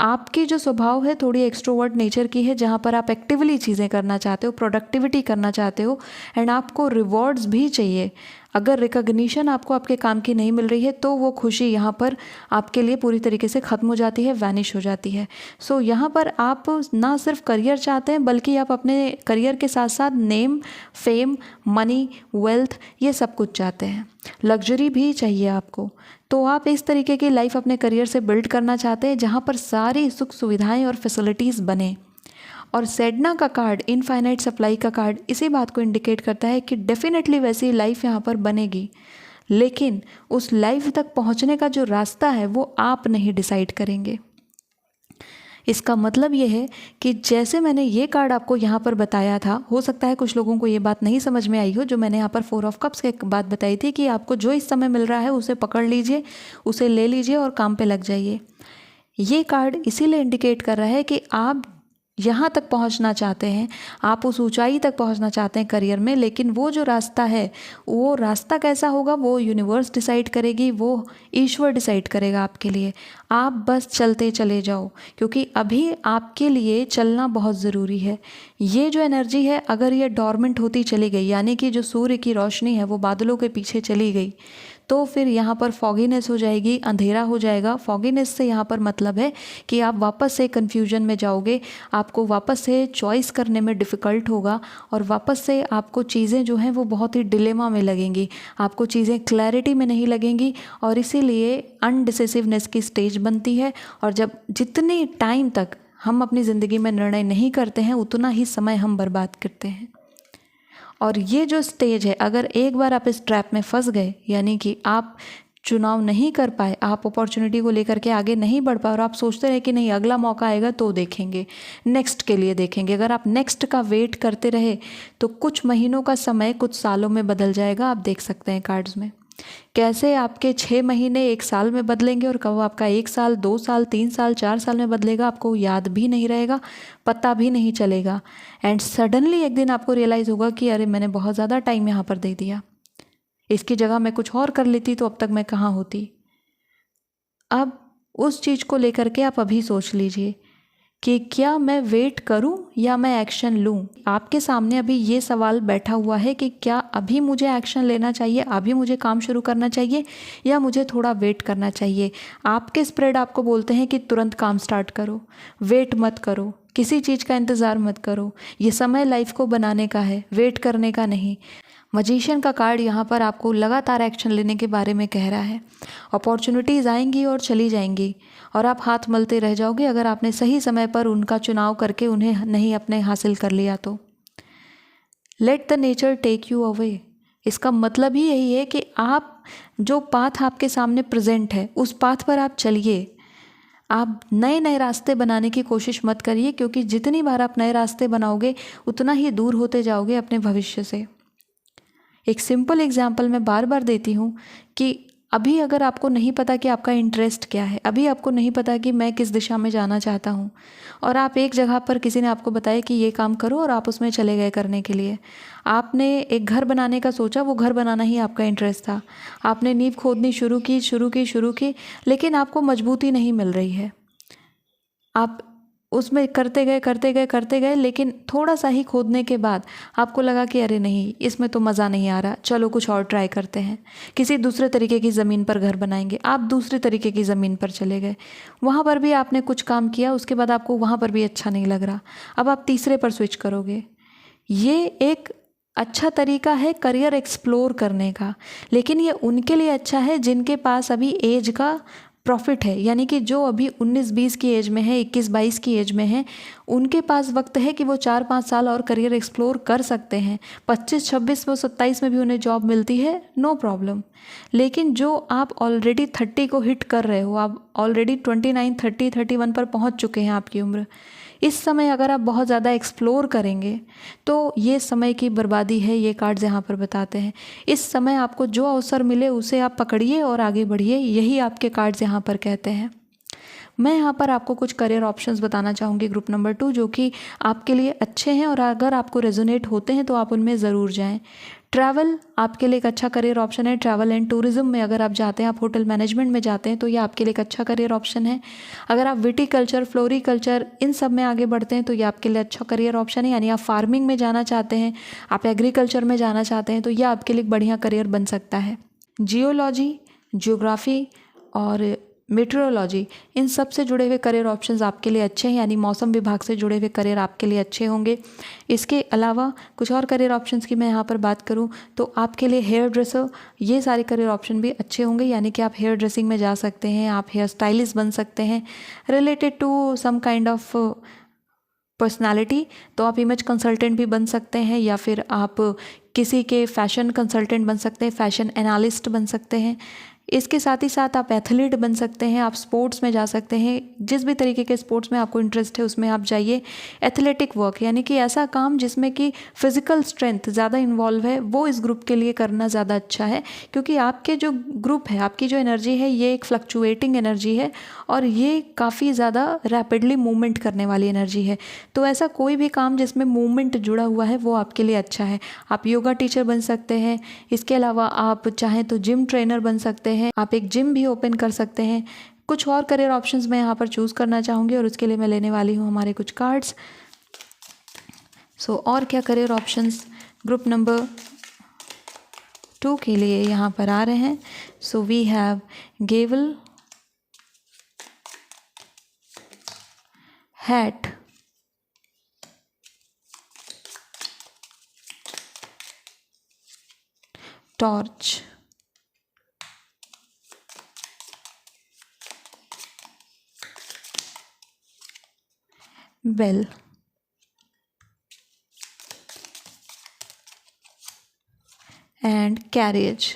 आपकी जो स्वभाव है थोड़ी एक्सट्रोवर्ट नेचर की है, जहाँ पर आप एक्टिवली चीज़ें करना चाहते हो, प्रोडक्टिविटी करना चाहते हो, एंड आपको रिवॉर्ड्स भी चाहिए। अगर रिकॉग्निशन आपको आपके काम की नहीं मिल रही है तो वो खुशी यहाँ पर आपके लिए पूरी तरीके से ख़त्म हो जाती है, वैनिश हो जाती है। सो यहाँ पर आप ना सिर्फ करियर चाहते हैं बल्कि आप अपने करियर के साथ साथ नेम, फेम, मनी, वेल्थ, ये सब कुछ चाहते हैं। लग्जरी भी चाहिए आपको। तो आप इस तरीके की लाइफ अपने करियर से बिल्ड करना चाहते हैं जहाँ पर सारी सुख सुविधाएं और फैसिलिटीज़ बने। और सेडना का कार्ड, इनफाइनाइट सप्लाई का कार्ड, इसी बात को इंडिकेट करता है कि डेफिनेटली वैसी लाइफ यहाँ पर बनेगी, लेकिन उस लाइफ तक पहुँचने का जो रास्ता है वो आप नहीं डिसाइड करेंगे। इसका मतलब ये है कि जैसे मैंने ये कार्ड आपको यहाँ पर बताया था, हो सकता है कुछ लोगों को ये बात नहीं समझ में आई हो, जो मैंने यहाँ पर 4 ऑफ कप्स के बात बताई थी कि आपको जो इस समय मिल रहा है उसे पकड़ लीजिए, उसे ले लीजिए और काम पे लग जाइए। ये कार्ड इसीलिए इंडिकेट कर रहा है कि आप यहाँ तक पहुँचना चाहते हैं, आप उस ऊंचाई तक पहुँचना चाहते हैं करियर में, लेकिन वो जो रास्ता है वो रास्ता कैसा होगा वो यूनिवर्स डिसाइड करेगी, वो ईश्वर डिसाइड करेगा आपके लिए। आप बस चलते चले जाओ, क्योंकि अभी आपके लिए चलना बहुत ज़रूरी है। ये जो एनर्जी है अगर ये डॉर्मेंट होती चली गई, यानी कि जो सूर्य की रोशनी है वो बादलों के पीछे चली गई, तो फिर यहाँ पर फॉगीनेस हो जाएगी, अंधेरा हो जाएगा। फॉगीनेस से यहाँ पर मतलब है कि आप वापस से कन्फ्यूजन में जाओगे, आपको वापस से चॉइस करने में डिफ़िकल्ट होगा और वापस से आपको चीज़ें जो हैं वो बहुत ही डिलेमा में लगेंगी, आपको चीज़ें क्लैरिटी में नहीं लगेंगी, और इसीलिए अनडिसिसिवनेस की स्टेज बनती है। और जब जितनी टाइम तक हम अपनी ज़िंदगी में निर्णय नहीं करते हैं उतना ही समय हम बर्बाद करते हैं। और ये जो स्टेज है, अगर एक बार आप इस ट्रैप में फंस गए, यानी कि आप चुनाव नहीं कर पाए, आप अपॉर्चुनिटी को लेकर के आगे नहीं बढ़ पाए और आप सोचते रहे कि नहीं अगला मौका आएगा तो देखेंगे, नेक्स्ट के लिए देखेंगे, अगर आप नेक्स्ट का वेट करते रहे तो कुछ महीनों का समय कुछ सालों में बदल जाएगा। आप देख सकते हैं कार्ड्स में कैसे आपके 6 महीने 1 साल में बदलेंगे और कब आपका 1 साल, 2 साल, 3 साल, 4 साल में बदलेगा आपको याद भी नहीं रहेगा, पता भी नहीं चलेगा। एंड सडनली एक दिन आपको रियलाइज़ होगा कि अरे मैंने बहुत ज़्यादा टाइम यहाँ पर दे दिया, इसकी जगह मैं कुछ और कर लेती तो अब तक मैं कहाँ होती। अब उस चीज़ को लेकर के आप अभी सोच लीजिए कि क्या मैं वेट करूं या मैं एक्शन लूं। आपके सामने अभी ये सवाल बैठा हुआ है कि क्या अभी मुझे एक्शन लेना चाहिए, अभी मुझे काम शुरू करना चाहिए या मुझे थोड़ा वेट करना चाहिए। आपके स्प्रेड आपको बोलते हैं कि तुरंत काम स्टार्ट करो, वेट मत करो, किसी चीज़ का इंतज़ार मत करो। ये समय लाइफ को बनाने का है, वेट करने का नहीं। मजिशियन का कार्ड यहाँ पर आपको लगातार एक्शन लेने के बारे में कह रहा है। अपॉर्चुनिटीज़ आएंगी और चली जाएंगी और आप हाथ मलते रह जाओगे अगर आपने सही समय पर उनका चुनाव करके उन्हें नहीं अपने हासिल कर लिया तो। Let the nature take you away, इसका मतलब ही यही है कि आप जो पाथ आपके सामने प्रेजेंट है उस पाथ पर आप चलिए। आप नए नए रास्ते बनाने की कोशिश मत करिए, क्योंकि जितनी बार आप नए रास्ते बनाओगे उतना ही दूर होते जाओगे अपने भविष्य से। एक सिंपल एग्जाम्पल मैं बार बार देती हूँ कि अभी अगर आपको नहीं पता कि आपका इंटरेस्ट क्या है, अभी आपको नहीं पता कि मैं किस दिशा में जाना चाहता हूँ, और आप एक जगह पर किसी ने आपको बताया कि ये काम करो और आप उसमें चले गए करने के लिए। आपने एक घर बनाने का सोचा, वो घर बनाना ही आपका इंटरेस्ट था। आपने नींव खोदनी शुरू की, लेकिन आपको मजबूती नहीं मिल रही है। आप उसमें करते गए, लेकिन थोड़ा सा ही खोदने के बाद आपको लगा कि अरे नहीं, इसमें तो मज़ा नहीं आ रहा, चलो कुछ और ट्राई करते हैं, किसी दूसरे तरीके की ज़मीन पर घर बनाएंगे। आप दूसरे तरीके की ज़मीन पर चले गए, वहाँ पर भी आपने कुछ काम किया, उसके बाद आपको वहाँ पर भी अच्छा नहीं लग रहा, अब आप तीसरे पर स्विच करोगे। ये एक अच्छा तरीका है करियर एक्सप्लोर करने का, लेकिन ये उनके लिए अच्छा है जिनके पास अभी एज का प्रॉफिट है, यानी कि जो अभी 19-20 की एज में है, 21-22 की एज में है, उनके पास वक्त है कि वो 4-5 साल और करियर एक्सप्लोर कर सकते हैं। 25-26 में 27 में भी उन्हें जॉब मिलती है, नो प्रॉब्लम। लेकिन जो आप ऑलरेडी 30 को हिट कर रहे हो, आप ऑलरेडी 29, 30, 31 पर पहुंच चुके हैं आपकी उम्र, इस समय अगर आप बहुत ज़्यादा एक्सप्लोर करेंगे तो ये समय की बर्बादी है। ये कार्ड्स यहाँ पर बताते हैं इस समय आपको जो अवसर मिले उसे आप पकड़िए और आगे बढ़िए, यही आपके कार्ड्स यहाँ पर कहते हैं। मैं यहाँ पर आपको कुछ करियर ऑप्शंस बताना चाहूँगी ग्रुप नंबर 2, जो कि आपके लिए अच्छे हैं और अगर आपको रेजोनेट होते हैं तो आप उनमें ज़रूर जाएं। ट्रैवल आपके लिए एक अच्छा करियर ऑप्शन है। ट्रैवल एंड टूरिज्म में अगर आप जाते हैं, आप होटल मैनेजमेंट में जाते हैं, तो ये आपके लिए एक अच्छा करियर ऑप्शन है। अगर आप विटीकल्चर, फ्लोरिकल्चर इन सब में आगे बढ़ते हैं तो ये आपके लिए अच्छा करियर ऑप्शन है। यानी आप फार्मिंग में जाना चाहते हैं, आप एग्रीकल्चर में जाना चाहते हैं, तो यह आपके लिए एक बढ़िया करियर बन सकता है। जियोलॉजी, ज्योग्राफी और मेट्रोलॉजी, इन सब से जुड़े हुए करियर ऑप्शंस आपके लिए अच्छे हैं, यानी मौसम विभाग से जुड़े हुए करियर आपके लिए अच्छे होंगे। इसके अलावा कुछ और करियर ऑप्शंस की मैं यहाँ पर बात करूँ तो आपके लिए हेयर ड्रेसर, ये सारे करियर ऑप्शन भी अच्छे होंगे, यानी कि आप हेयर ड्रेसिंग में जा सकते हैं, आप हेयर स्टाइलिस्ट बन सकते हैं related to some kind of personality. तो आप इमेज कंसल्टेंट भी बन सकते हैं, या फिर आप किसी के फैशन कंसल्टेंट बन सकते हैं, फैशन एनालिस्ट बन सकते हैं। इसके साथ ही साथ आप एथलीट बन सकते हैं, आप स्पोर्ट्स में जा सकते हैं, जिस भी तरीके के स्पोर्ट्स में आपको इंटरेस्ट है उसमें आप जाइए। एथलेटिक वर्क, यानी कि ऐसा काम जिसमें कि फिजिकल स्ट्रेंथ ज़्यादा इन्वॉल्व है, वो इस ग्रुप के लिए करना ज़्यादा अच्छा है, क्योंकि आपके जो ग्रुप है, आपकी जो एनर्जी है, ये एक फ्लक्चुएटिंग एनर्जी है और ये काफ़ी ज़्यादा रैपिडली मूवमेंट करने वाली एनर्जी है। तो ऐसा कोई भी काम जिसमें मूवमेंट जुड़ा हुआ है वो आपके लिए अच्छा है। आप योगा टीचर बन सकते हैं, इसके अलावा आप चाहें तो जिम ट्रेनर बन सकते हैं, आप एक जिम भी ओपन कर सकते हैं। कुछ और करियर ऑप्शंस मैं यहाँ पर चूज़ करना चाहूँगी और उसके लिए मैं लेने वाली हूँ हमारे कुछ कार्ड्स। और क्या करियर ऑप्शंस ग्रुप नंबर 2 के लिए यहाँ पर आ रहे हैं। We have gavel, hat, torch, bell, and carriage.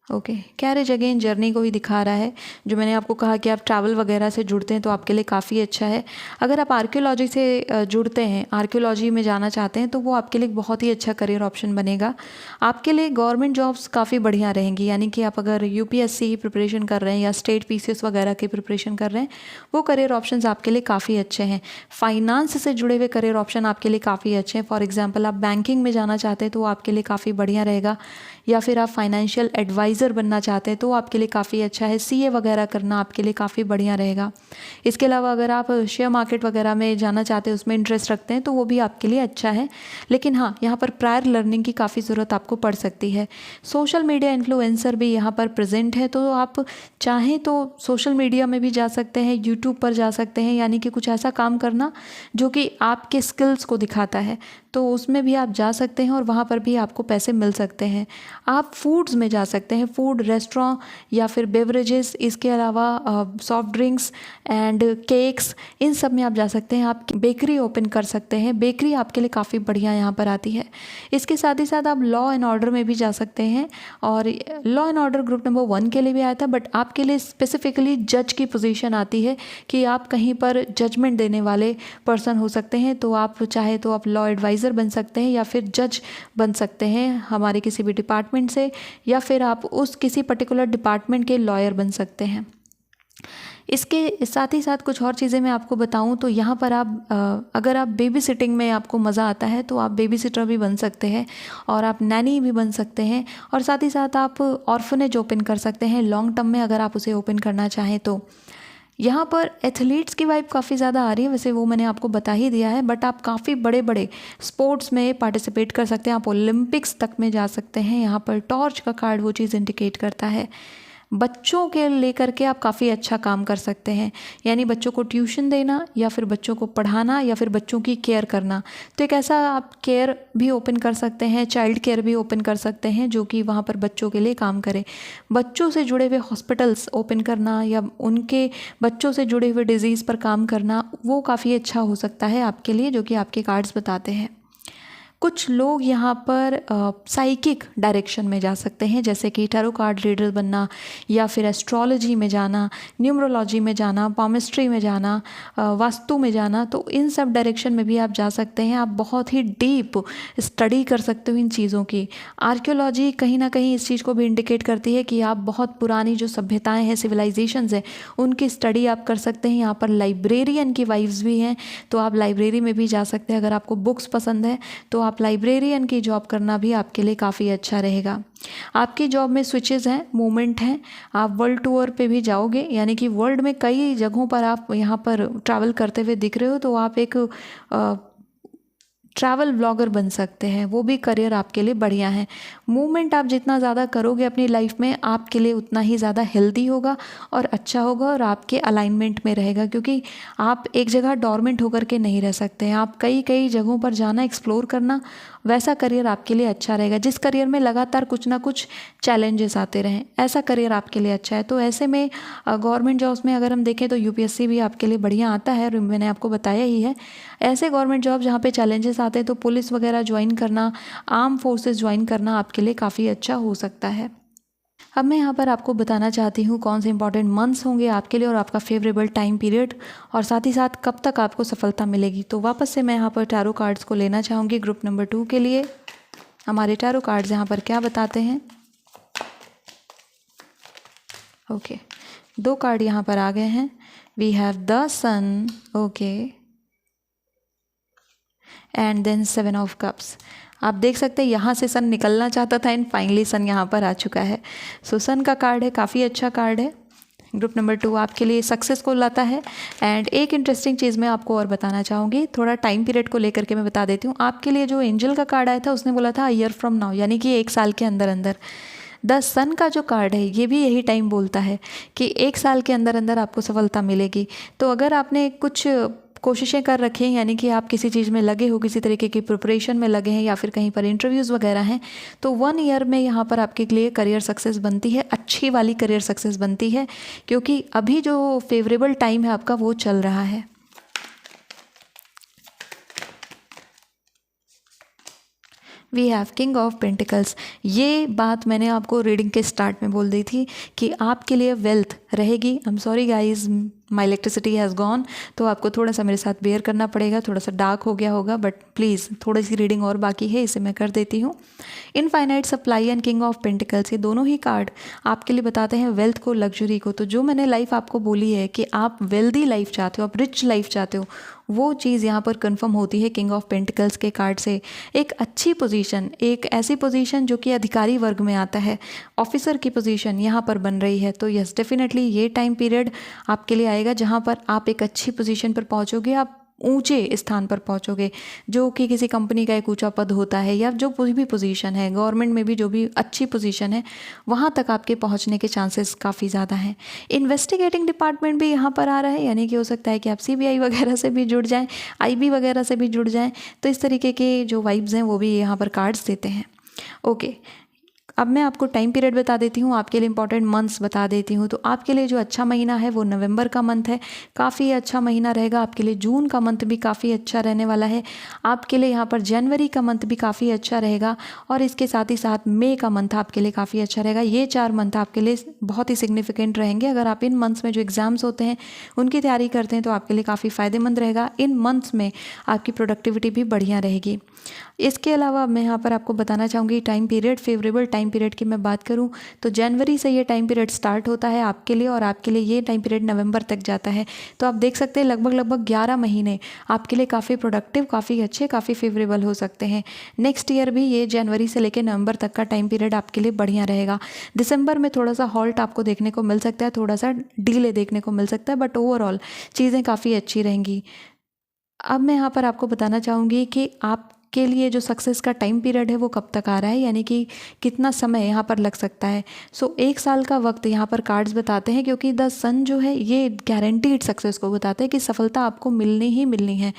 Okay, carriage again journey को ही दिखा रहा है। जो मैंने आपको कहा कि आप ट्रैवल वगैरह से जुड़ते हैं तो आपके लिए काफ़ी अच्छा है। अगर आप आर्कियोलॉजी से जुड़ते हैं, आर्कियोलॉजी में जाना चाहते हैं, तो वो आपके लिए बहुत ही अच्छा करियर ऑप्शन बनेगा। आपके लिए गवर्नमेंट जॉब्स काफ़ी बढ़िया रहेंगी, यानी कि आप अगर यूपीएससी की प्रिपरेशन कर रहे हैं या स्टेट पीसीएस वगैरह की प्रिपरेशन कर रहे हैं, वो करियर ऑप्शन आपके लिए काफ़ी अच्छे हैं। फाइनेंस से जुड़े हुए करियर ऑप्शन आपके लिए काफ़ी अच्छे हैं। फॉर एग्जाम्पल आप बैंकिंग में जाना चाहते हैं तो वो आपके लिए काफ़ी बढ़िया रहेगा, या फिर आप फाइनेंशियल एडवाइज़र बनना चाहते हैं तो आपके लिए काफ़ी अच्छा है। सीए वगैरह करना आपके लिए काफ़ी बढ़िया रहेगा। इसके अलावा अगर आप शेयर मार्केट वगैरह में जाना चाहते हैं, उसमें इंटरेस्ट रखते हैं, तो वो भी आपके लिए अच्छा है। लेकिन हाँ, यहाँ पर प्रायर लर्निंग की काफ़ी ज़रूरत आपको पड़ सकती है। सोशल मीडिया इन्फ्लुएंसर भी यहाँ पर प्रेजेंट है, तो आप चाहें तो सोशल मीडिया में भी जा सकते हैं, यूट्यूब पर जा सकते हैं, यानी कि कुछ ऐसा काम करना जो कि आपके स्किल्स को दिखाता है, तो उसमें भी आप जा सकते हैं और वहाँ पर भी आपको पैसे मिल सकते हैं। आप फूड्स में जा सकते हैं, फूड रेस्टोरेंट या फिर बेवरेजेस, इसके अलावा सॉफ्ट ड्रिंक्स एंड केक्स, इन सब में आप जा सकते हैं। आप बेकरी ओपन कर सकते हैं, बेकरी आपके लिए काफ़ी बढ़िया यहाँ पर आती है। इसके साथ ही साथ आप लॉ एंड ऑर्डर में भी जा सकते हैं, और law and order group number 1 के लिए भी आया था, बट आपके लिए स्पेसिफिकली जज की पोजीशन आती है कि आप कहीं पर जजमेंट देने वाले पर्सन हो सकते हैं। तो आप चाहे तो आप लॉ एडवाइज़र बन सकते हैं या फिर जज बन सकते हैं हमारे किसी भी डिपार्टमेंट से, या फिर आप उस किसी पर्टिकुलर डिपार्टमेंट के लॉयर बन सकते हैं। इसके साथ ही साथ कुछ और चीज़ें मैं आपको बताऊं तो यहाँ पर आप अगर आप बेबी सिटिंग में आपको मज़ा आता है तो आप बेबी सिटर भी बन सकते हैं, और आप नैनी भी बन सकते हैं, और साथ ही साथ आप ऑर्फनेज ओपन कर सकते हैं लॉन्ग टर्म में, अगर आप उसे ओपन करना चाहें तो। यहाँ पर एथलीट्स की वाइब काफ़ी ज़्यादा आ रही है, वैसे वो मैंने आपको बता ही दिया है, बट आप काफ़ी बड़े बड़े स्पोर्ट्स में पार्टिसिपेट कर सकते हैं, आप ओलंपिक्स तक में जा सकते हैं। यहाँ पर टॉर्च का कार्ड वो चीज़ इंडिकेट करता है। बच्चों के लेकर के आप काफ़ी अच्छा काम कर सकते हैं, यानी बच्चों को ट्यूशन देना या फिर बच्चों को पढ़ाना या फिर बच्चों की केयर करना, तो एक ऐसा आप केयर भी ओपन कर सकते हैं, चाइल्ड केयर भी ओपन कर सकते हैं, जो कि वहाँ पर बच्चों के लिए काम करे। बच्चों से जुड़े हुए हॉस्पिटल्स ओपन करना या उनके बच्चों से जुड़े हुए डिजीज़ पर काम करना, वो काफ़ी अच्छा हो सकता है आपके लिए, जो कि आपके कार्ड्स बताते हैं। कुछ लोग यहाँ पर साइकिक डायरेक्शन में जा सकते हैं, जैसे कि टैरो कार्ड रीडर बनना या फिर एस्ट्रोलॉजी में जाना, न्यूमरोलॉजी में जाना, पामिस्ट्री में जाना, वास्तु में जाना, तो इन सब डायरेक्शन में भी आप जा सकते हैं। आप बहुत ही डीप स्टडी कर सकते हो इन चीज़ों की। आर्कियोलॉजी कहीं ना कहीं इस चीज़ को भी इंडिकेट करती है कि आप बहुत पुरानी जो सभ्यताएँ हैं, सिविलाइजेशंस हैं, उनकी स्टडी आप कर सकते हैं। यहाँ पर लाइब्रेरियन की वाइब्स भी हैं, तो आप लाइब्रेरी में भी जा सकते हैं। अगर आपको बुक्स पसंद है तो आप लाइब्रेरियन की जॉब करना भी आपके लिए काफ़ी अच्छा रहेगा। आपकी जॉब में स्विचेस हैं, मूवमेंट हैं, आप वर्ल्ड टूर पे भी जाओगे, यानी कि वर्ल्ड में कई जगहों पर आप यहाँ पर ट्रैवल करते हुए दिख रहे हो, तो आप एक ट्रैवल ब्लॉगर बन सकते हैं, वो भी करियर आपके लिए बढ़िया है। मूवमेंट आप जितना ज़्यादा करोगे अपनी लाइफ में, आपके लिए उतना ही ज़्यादा हेल्दी होगा और अच्छा होगा और आपके अलाइनमेंट में रहेगा, क्योंकि आप एक जगह डोरमेंट होकर के नहीं रह सकते हैं। आप कई कई जगहों पर जाना, एक्सप्लोर करना, वैसा करियर आपके लिए अच्छा रहेगा। जिस करियर में लगातार कुछ ना कुछ चैलेंजेस आते रहें, ऐसा करियर आपके लिए अच्छा है। तो ऐसे में गवर्नमेंट जॉब्स में अगर हम देखें तो यूपीएससी भी आपके लिए बढ़िया आता है, मैंने आपको बताया ही है। ऐसे गवर्नमेंट जॉब जहाँ पे चैलेंजेस आते हैं, तो पुलिस वगैरह ज्वाइन करना, आर्म फोर्सेस ज्वाइन करना आपके लिए काफ़ी अच्छा हो सकता है। अब मैं यहाँ पर आपको बताना चाहती हूँ कौन से इंपॉर्टेंट मंथ्स होंगे आपके लिए और आपका फेवरेबल टाइम पीरियड, और साथ ही साथ कब तक आपको सफलता मिलेगी। तो वापस से मैं यहाँ पर टैरो कार्ड्स को लेना चाहूँगी ग्रुप नंबर 2 के लिए। हमारे टैरो कार्ड्स यहाँ पर क्या बताते हैं। ओके, 2 कार्ड यहाँ पर आ गए हैं। We have the sun, okay, and then 7 of cups. आप देख सकते हैं यहाँ से सन निकलना चाहता था एंड फाइनली सन यहाँ पर आ चुका है। सो सन का कार्ड है, काफ़ी अच्छा कार्ड है। ग्रुप नंबर 2 आपके लिए सक्सेस को लाता है। एंड एक इंटरेस्टिंग चीज़ मैं आपको और बताना चाहूँगी, थोड़ा टाइम पीरियड को लेकर के मैं बता देती हूँ। आपके लिए जो एंजल का कार्ड आया था उसने बोला था ईयर फ्रॉम नाउ, यानी कि 1 साल के अंदर अंदर। द सन का जो कार्ड है ये भी यही टाइम बोलता है कि 1 साल के अंदर अंदर आपको सफलता मिलेगी। तो अगर आपने कुछ कोशिशें कर रखी हैं, यानी कि आप किसी चीज़ में लगे हो, किसी तरीके की प्रिपरेशन में लगे हैं या फिर कहीं पर इंटरव्यूज़ वगैरह हैं, तो 1 ईयर में यहाँ पर आपके लिए करियर सक्सेस बनती है, अच्छी वाली करियर सक्सेस बनती है, क्योंकि अभी जो फेवरेबल टाइम है आपका वो चल रहा है। We have king of pentacles. ये बात मैंने आपको रीडिंग के स्टार्ट में बोल दी थी कि आपके लिए वेल्थ रहेगी। I am sorry guys, my electricity has gone, तो आपको थोड़ा सा मेरे साथ बेयर करना पड़ेगा, थोड़ा सा डार्क हो गया होगा, बट प्लीज़ थोड़ी सी रीडिंग और बाकी है, इसे मैं कर देती हूँ। Infinite supply and king of pentacles, ये दोनों ही कार्ड आपके लिए बताते हैं वेल्थ को, लग्जरी को। तो जो मैंने लाइफ आपको बोली है कि आप वेल्दी लाइफ चाहते हो, आप रिच लाइफ चाहते हो, वो चीज़ यहाँ पर कंफर्म होती है किंग ऑफ पेंटिकल्स के कार्ड से। एक अच्छी पोजीशन, एक ऐसी पोजीशन जो कि अधिकारी वर्ग में आता है, ऑफिसर की पोजीशन यहाँ पर बन रही है। तो यस, डेफिनेटली ये टाइम पीरियड आपके लिए आएगा जहाँ पर आप एक अच्छी पोजीशन पर पहुँचोगे, आप ऊंचे स्थान पर पहुंचोगे, जो कि किसी कंपनी का एक ऊंचा पद होता है, या जो कोई भी पोजीशन है गवर्नमेंट में भी, जो भी अच्छी पोजीशन है वहां तक आपके पहुंचने के चांसेस काफ़ी ज़्यादा हैं। इन्वेस्टिगेटिंग डिपार्टमेंट भी यहाँ पर आ रहा है, यानी कि हो सकता है कि आप सीबीआई वगैरह से भी जुड़ जाएं, आईबी वगैरह से भी जुड़ जाएं। तो इस तरीके के जो वाइब्स हैं वो भी यहाँ पर कार्ड्स देते हैं। ओके, अब मैं आपको टाइम पीरियड बता देती हूँ, आपके लिए इंपॉर्टेंट मंथ्स बता देती हूँ। तो आपके लिए जो अच्छा महीना है वो नवंबर का मंथ है, काफ़ी अच्छा महीना रहेगा आपके लिए। जून का मंथ भी काफ़ी अच्छा रहने वाला है आपके लिए। यहाँ पर जनवरी का मंथ भी काफ़ी अच्छा रहेगा, और इसके साथ ही साथ मई का मंथ आपके लिए काफ़ी अच्छा रहेगा। ये 4 मंथ आपके लिए बहुत ही सिग्निफिकेंट रहेंगे। अगर आप इन मंथ्स में जो एग्ज़ाम्स होते हैं उनकी तैयारी करते हैं तो आपके लिए काफ़ी फ़ायदेमंद रहेगा। इन मंथ्स में आपकी प्रोडक्टिविटी भी बढ़िया रहेगी। इसके अलावा मैं यहाँ पर आपको बताना चाहूँगी time period, favourable time period की मैं बात करूँ तो जनवरी से ये टाइम पीरियड स्टार्ट होता है आपके लिए, और आपके लिए ये टाइम पीरियड नवंबर तक जाता है। तो आप देख सकते हैं लगभग 11 महीने आपके लिए काफ़ी प्रोडक्टिव, काफ़ी अच्छे, काफ़ी फेवरेबल हो सकते हैं। नेक्स्ट ईयर भी ये जनवरी से लेकर नवंबर तक का टाइम पीरियड आपके लिए बढ़िया रहेगा। दिसंबर में थोड़ा सा हॉल्ट आपको देखने को मिल सकता है, थोड़ा सा डिले देखने को मिल सकता है, बट ओवरऑल चीज़ें काफ़ी अच्छी रहेंगी। अब मैं यहाँ पर आपको बताना चाहूँगी कि आपके लिए जो सक्सेस का टाइम पीरियड है वो कब तक आ रहा है, यानी कि कितना समय यहाँ पर लग सकता है। सो 1 साल का वक्त यहाँ पर कार्ड्स बताते हैं, क्योंकि द सन जो है ये गारंटीड सक्सेस को बताते हैं कि सफलता आपको मिलनी ही मिलनी है।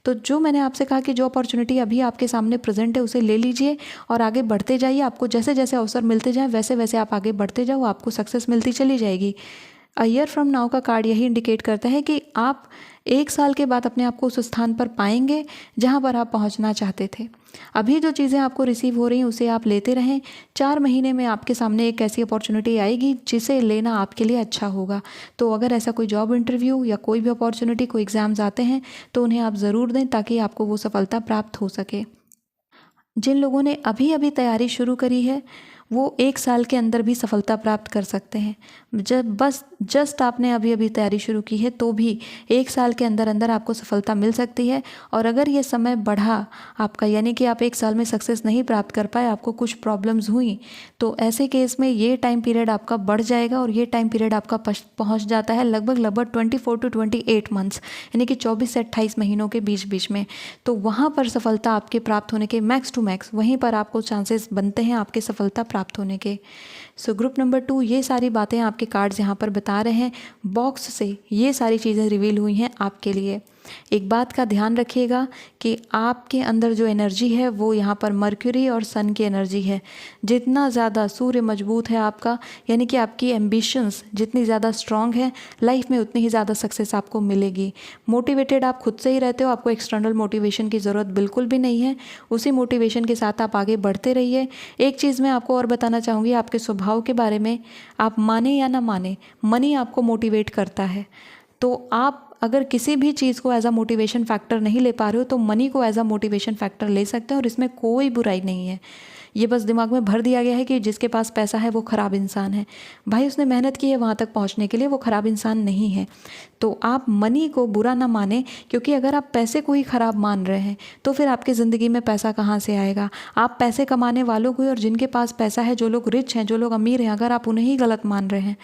तो जो मैंने आपसे कहा कि जो अपॉर्चुनिटी अभी आपके सामने प्रेजेंट है उसे ले लीजिए और आगे बढ़ते जाइए। आपको जैसे जैसे अवसर मिलते जाएँ वैसे वैसे आप आगे बढ़ते जाओ, आपको सक्सेस मिलती चली जाएगी। अ ईयर फ्रॉम नाउ का कार्ड यही इंडिकेट करता है कि आप 1 साल के बाद अपने आप को उस स्थान पर पाएंगे जहां पर आप पहुंचना चाहते थे। अभी जो चीज़ें आपको रिसीव हो रही हैं उसे आप लेते रहें। 4 महीने में आपके सामने एक ऐसी अपॉर्चुनिटी आएगी जिसे लेना आपके लिए अच्छा होगा। तो अगर ऐसा कोई जॉब इंटरव्यू या कोई भी अपॉर्चुनिटी, कोई एग्ज़ाम्स आते हैं तो उन्हें आप ज़रूर दें, ताकि आपको वो सफलता प्राप्त हो सके। जिन लोगों ने अभी अभी तैयारी शुरू करी है वो 1 साल के अंदर भी सफलता प्राप्त कर सकते हैं। जब बस जस्ट आपने अभी अभी तैयारी शुरू की है तो भी 1 साल के अंदर अंदर आपको सफलता मिल सकती है। और अगर ये समय बढ़ा आपका, यानी कि आप 1 साल में सक्सेस नहीं प्राप्त कर पाए, आपको कुछ प्रॉब्लम्स हुई, तो ऐसे केस में ये टाइम पीरियड आपका बढ़ जाएगा, और ये टाइम पीरियड आपका पहुंच जाता है लगभग 24 टू 28 मंथ्स, यानी कि 24 से 28 महीनों के बीच बीच में। तो वहाँ पर सफलता आपके प्राप्त होने के मैक्स टू मैक्स वहीं पर आपको चांसेस बनते हैं आपके सफलता प्राप्त होने के। सो ग्रुप नंबर 2, ये सारी बातें आपके कार्ड्स यहाँ पर बता रहे हैं। बॉक्स से ये सारी चीज़ें रिवील हुई हैं आपके लिए। एक बात का ध्यान रखिएगा कि आपके अंदर जो एनर्जी है वो यहाँ पर मर्क्यूरी और सन की एनर्जी है। जितना ज़्यादा सूर्य मजबूत है आपका, यानी कि आपकी एम्बिशंस जितनी ज़्यादा स्ट्रांग है, लाइफ में उतनी ही ज़्यादा सक्सेस आपको मिलेगी। मोटिवेटेड आप खुद से ही रहते हो, आपको एक्सटर्नल मोटिवेशन की ज़रूरत बिल्कुल भी नहीं है। उसी मोटिवेशन के साथ आप आगे बढ़ते रहिए। एक चीज़ मैं आपको और बताना चाहूँगी आपके स्वभाव के बारे में। आप माने या ना माने, मनी आपको मोटिवेट करता है। तो आप अगर किसी भी चीज़ को एज अ मोटिवेशन फैक्टर नहीं ले पा रहे हो तो मनी को एज अ मोटिवेशन फैक्टर ले सकते हैं, और इसमें कोई बुराई नहीं है। ये बस दिमाग में भर दिया गया है कि जिसके पास पैसा है वो ख़राब इंसान है। भाई उसने मेहनत की है वहाँ तक पहुँचने के लिए, वो ख़राब इंसान नहीं है। तो आप मनी को बुरा ना माने, क्योंकि अगर आप पैसे को ही ख़राब मान रहे हैं तो फिर आपकी ज़िंदगी में पैसा कहाँ से आएगा। आप पैसे कमाने वालों को, और जिनके पास पैसा है, जो लोग रिच हैं, जो लोग अमीर हैं, अगर आप उन्हें ही गलत मान रहे हैं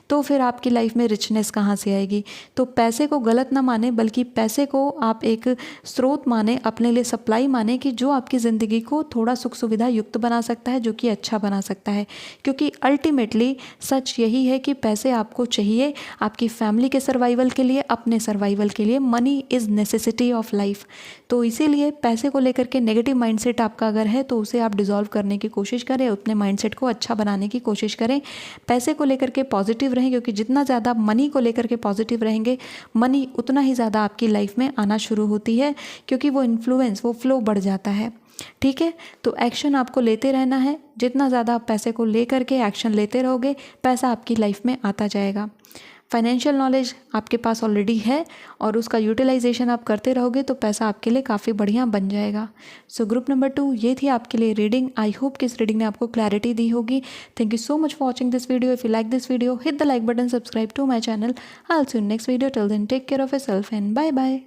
तो फिर आपकी लाइफ में रिचनेस कहाँ से आएगी। तो पैसे को गलत ना माने, बल्कि पैसे को आप एक स्रोत माने, अपने लिए सप्लाई माने, कि जो आपकी ज़िंदगी को थोड़ा सुख सुविधा युक्त बना सकता है, जो कि अच्छा बना सकता है। क्योंकि अल्टीमेटली सच यही है कि पैसे आपको चाहिए आपकी फैमिली के सर्वाइवल के लिए, अपने सर्वाइवल के लिए। Money is necessity of life. तो इसीलिए पैसे को लेकर के नेगेटिव माइंडसेट आपका अगर है तो उसे आप डिसॉल्व करने की कोशिश करें, अपने माइंडसेट को अच्छा बनाने की कोशिश करें। पैसे को लेकर के पॉजिटिव रहें, क्योंकि जितना ज़्यादा मनी को लेकर के पॉजिटिव रहेंगे, मनी उतना ही ज़्यादा आपकी लाइफ में आना शुरू होती है, क्योंकि वो इन्फ्लुएंस, वो फ्लो बढ़ जाता है। ठीक है, तो एक्शन आपको लेते रहना है। जितना ज़्यादा आप पैसे को लेकर के एक्शन लेते रहोगे, पैसा आपकी लाइफ में आता जाएगा। फाइनेंशियल नॉलेज आपके पास ऑलरेडी है और उसका यूटिलाइजेशन आप करते रहोगे तो पैसा आपके लिए काफ़ी बढ़िया बन जाएगा। सो ग्रुप नंबर 2, ये थी आपके लिए रीडिंग। आई होप कि इस रीडिंग ने आपको क्लैरिटी दी होगी। Thank you so much for watching this video. If you like this video, hit the like button, subscribe to my channel. I will see you next video. Till then take care of yourself and bye bye.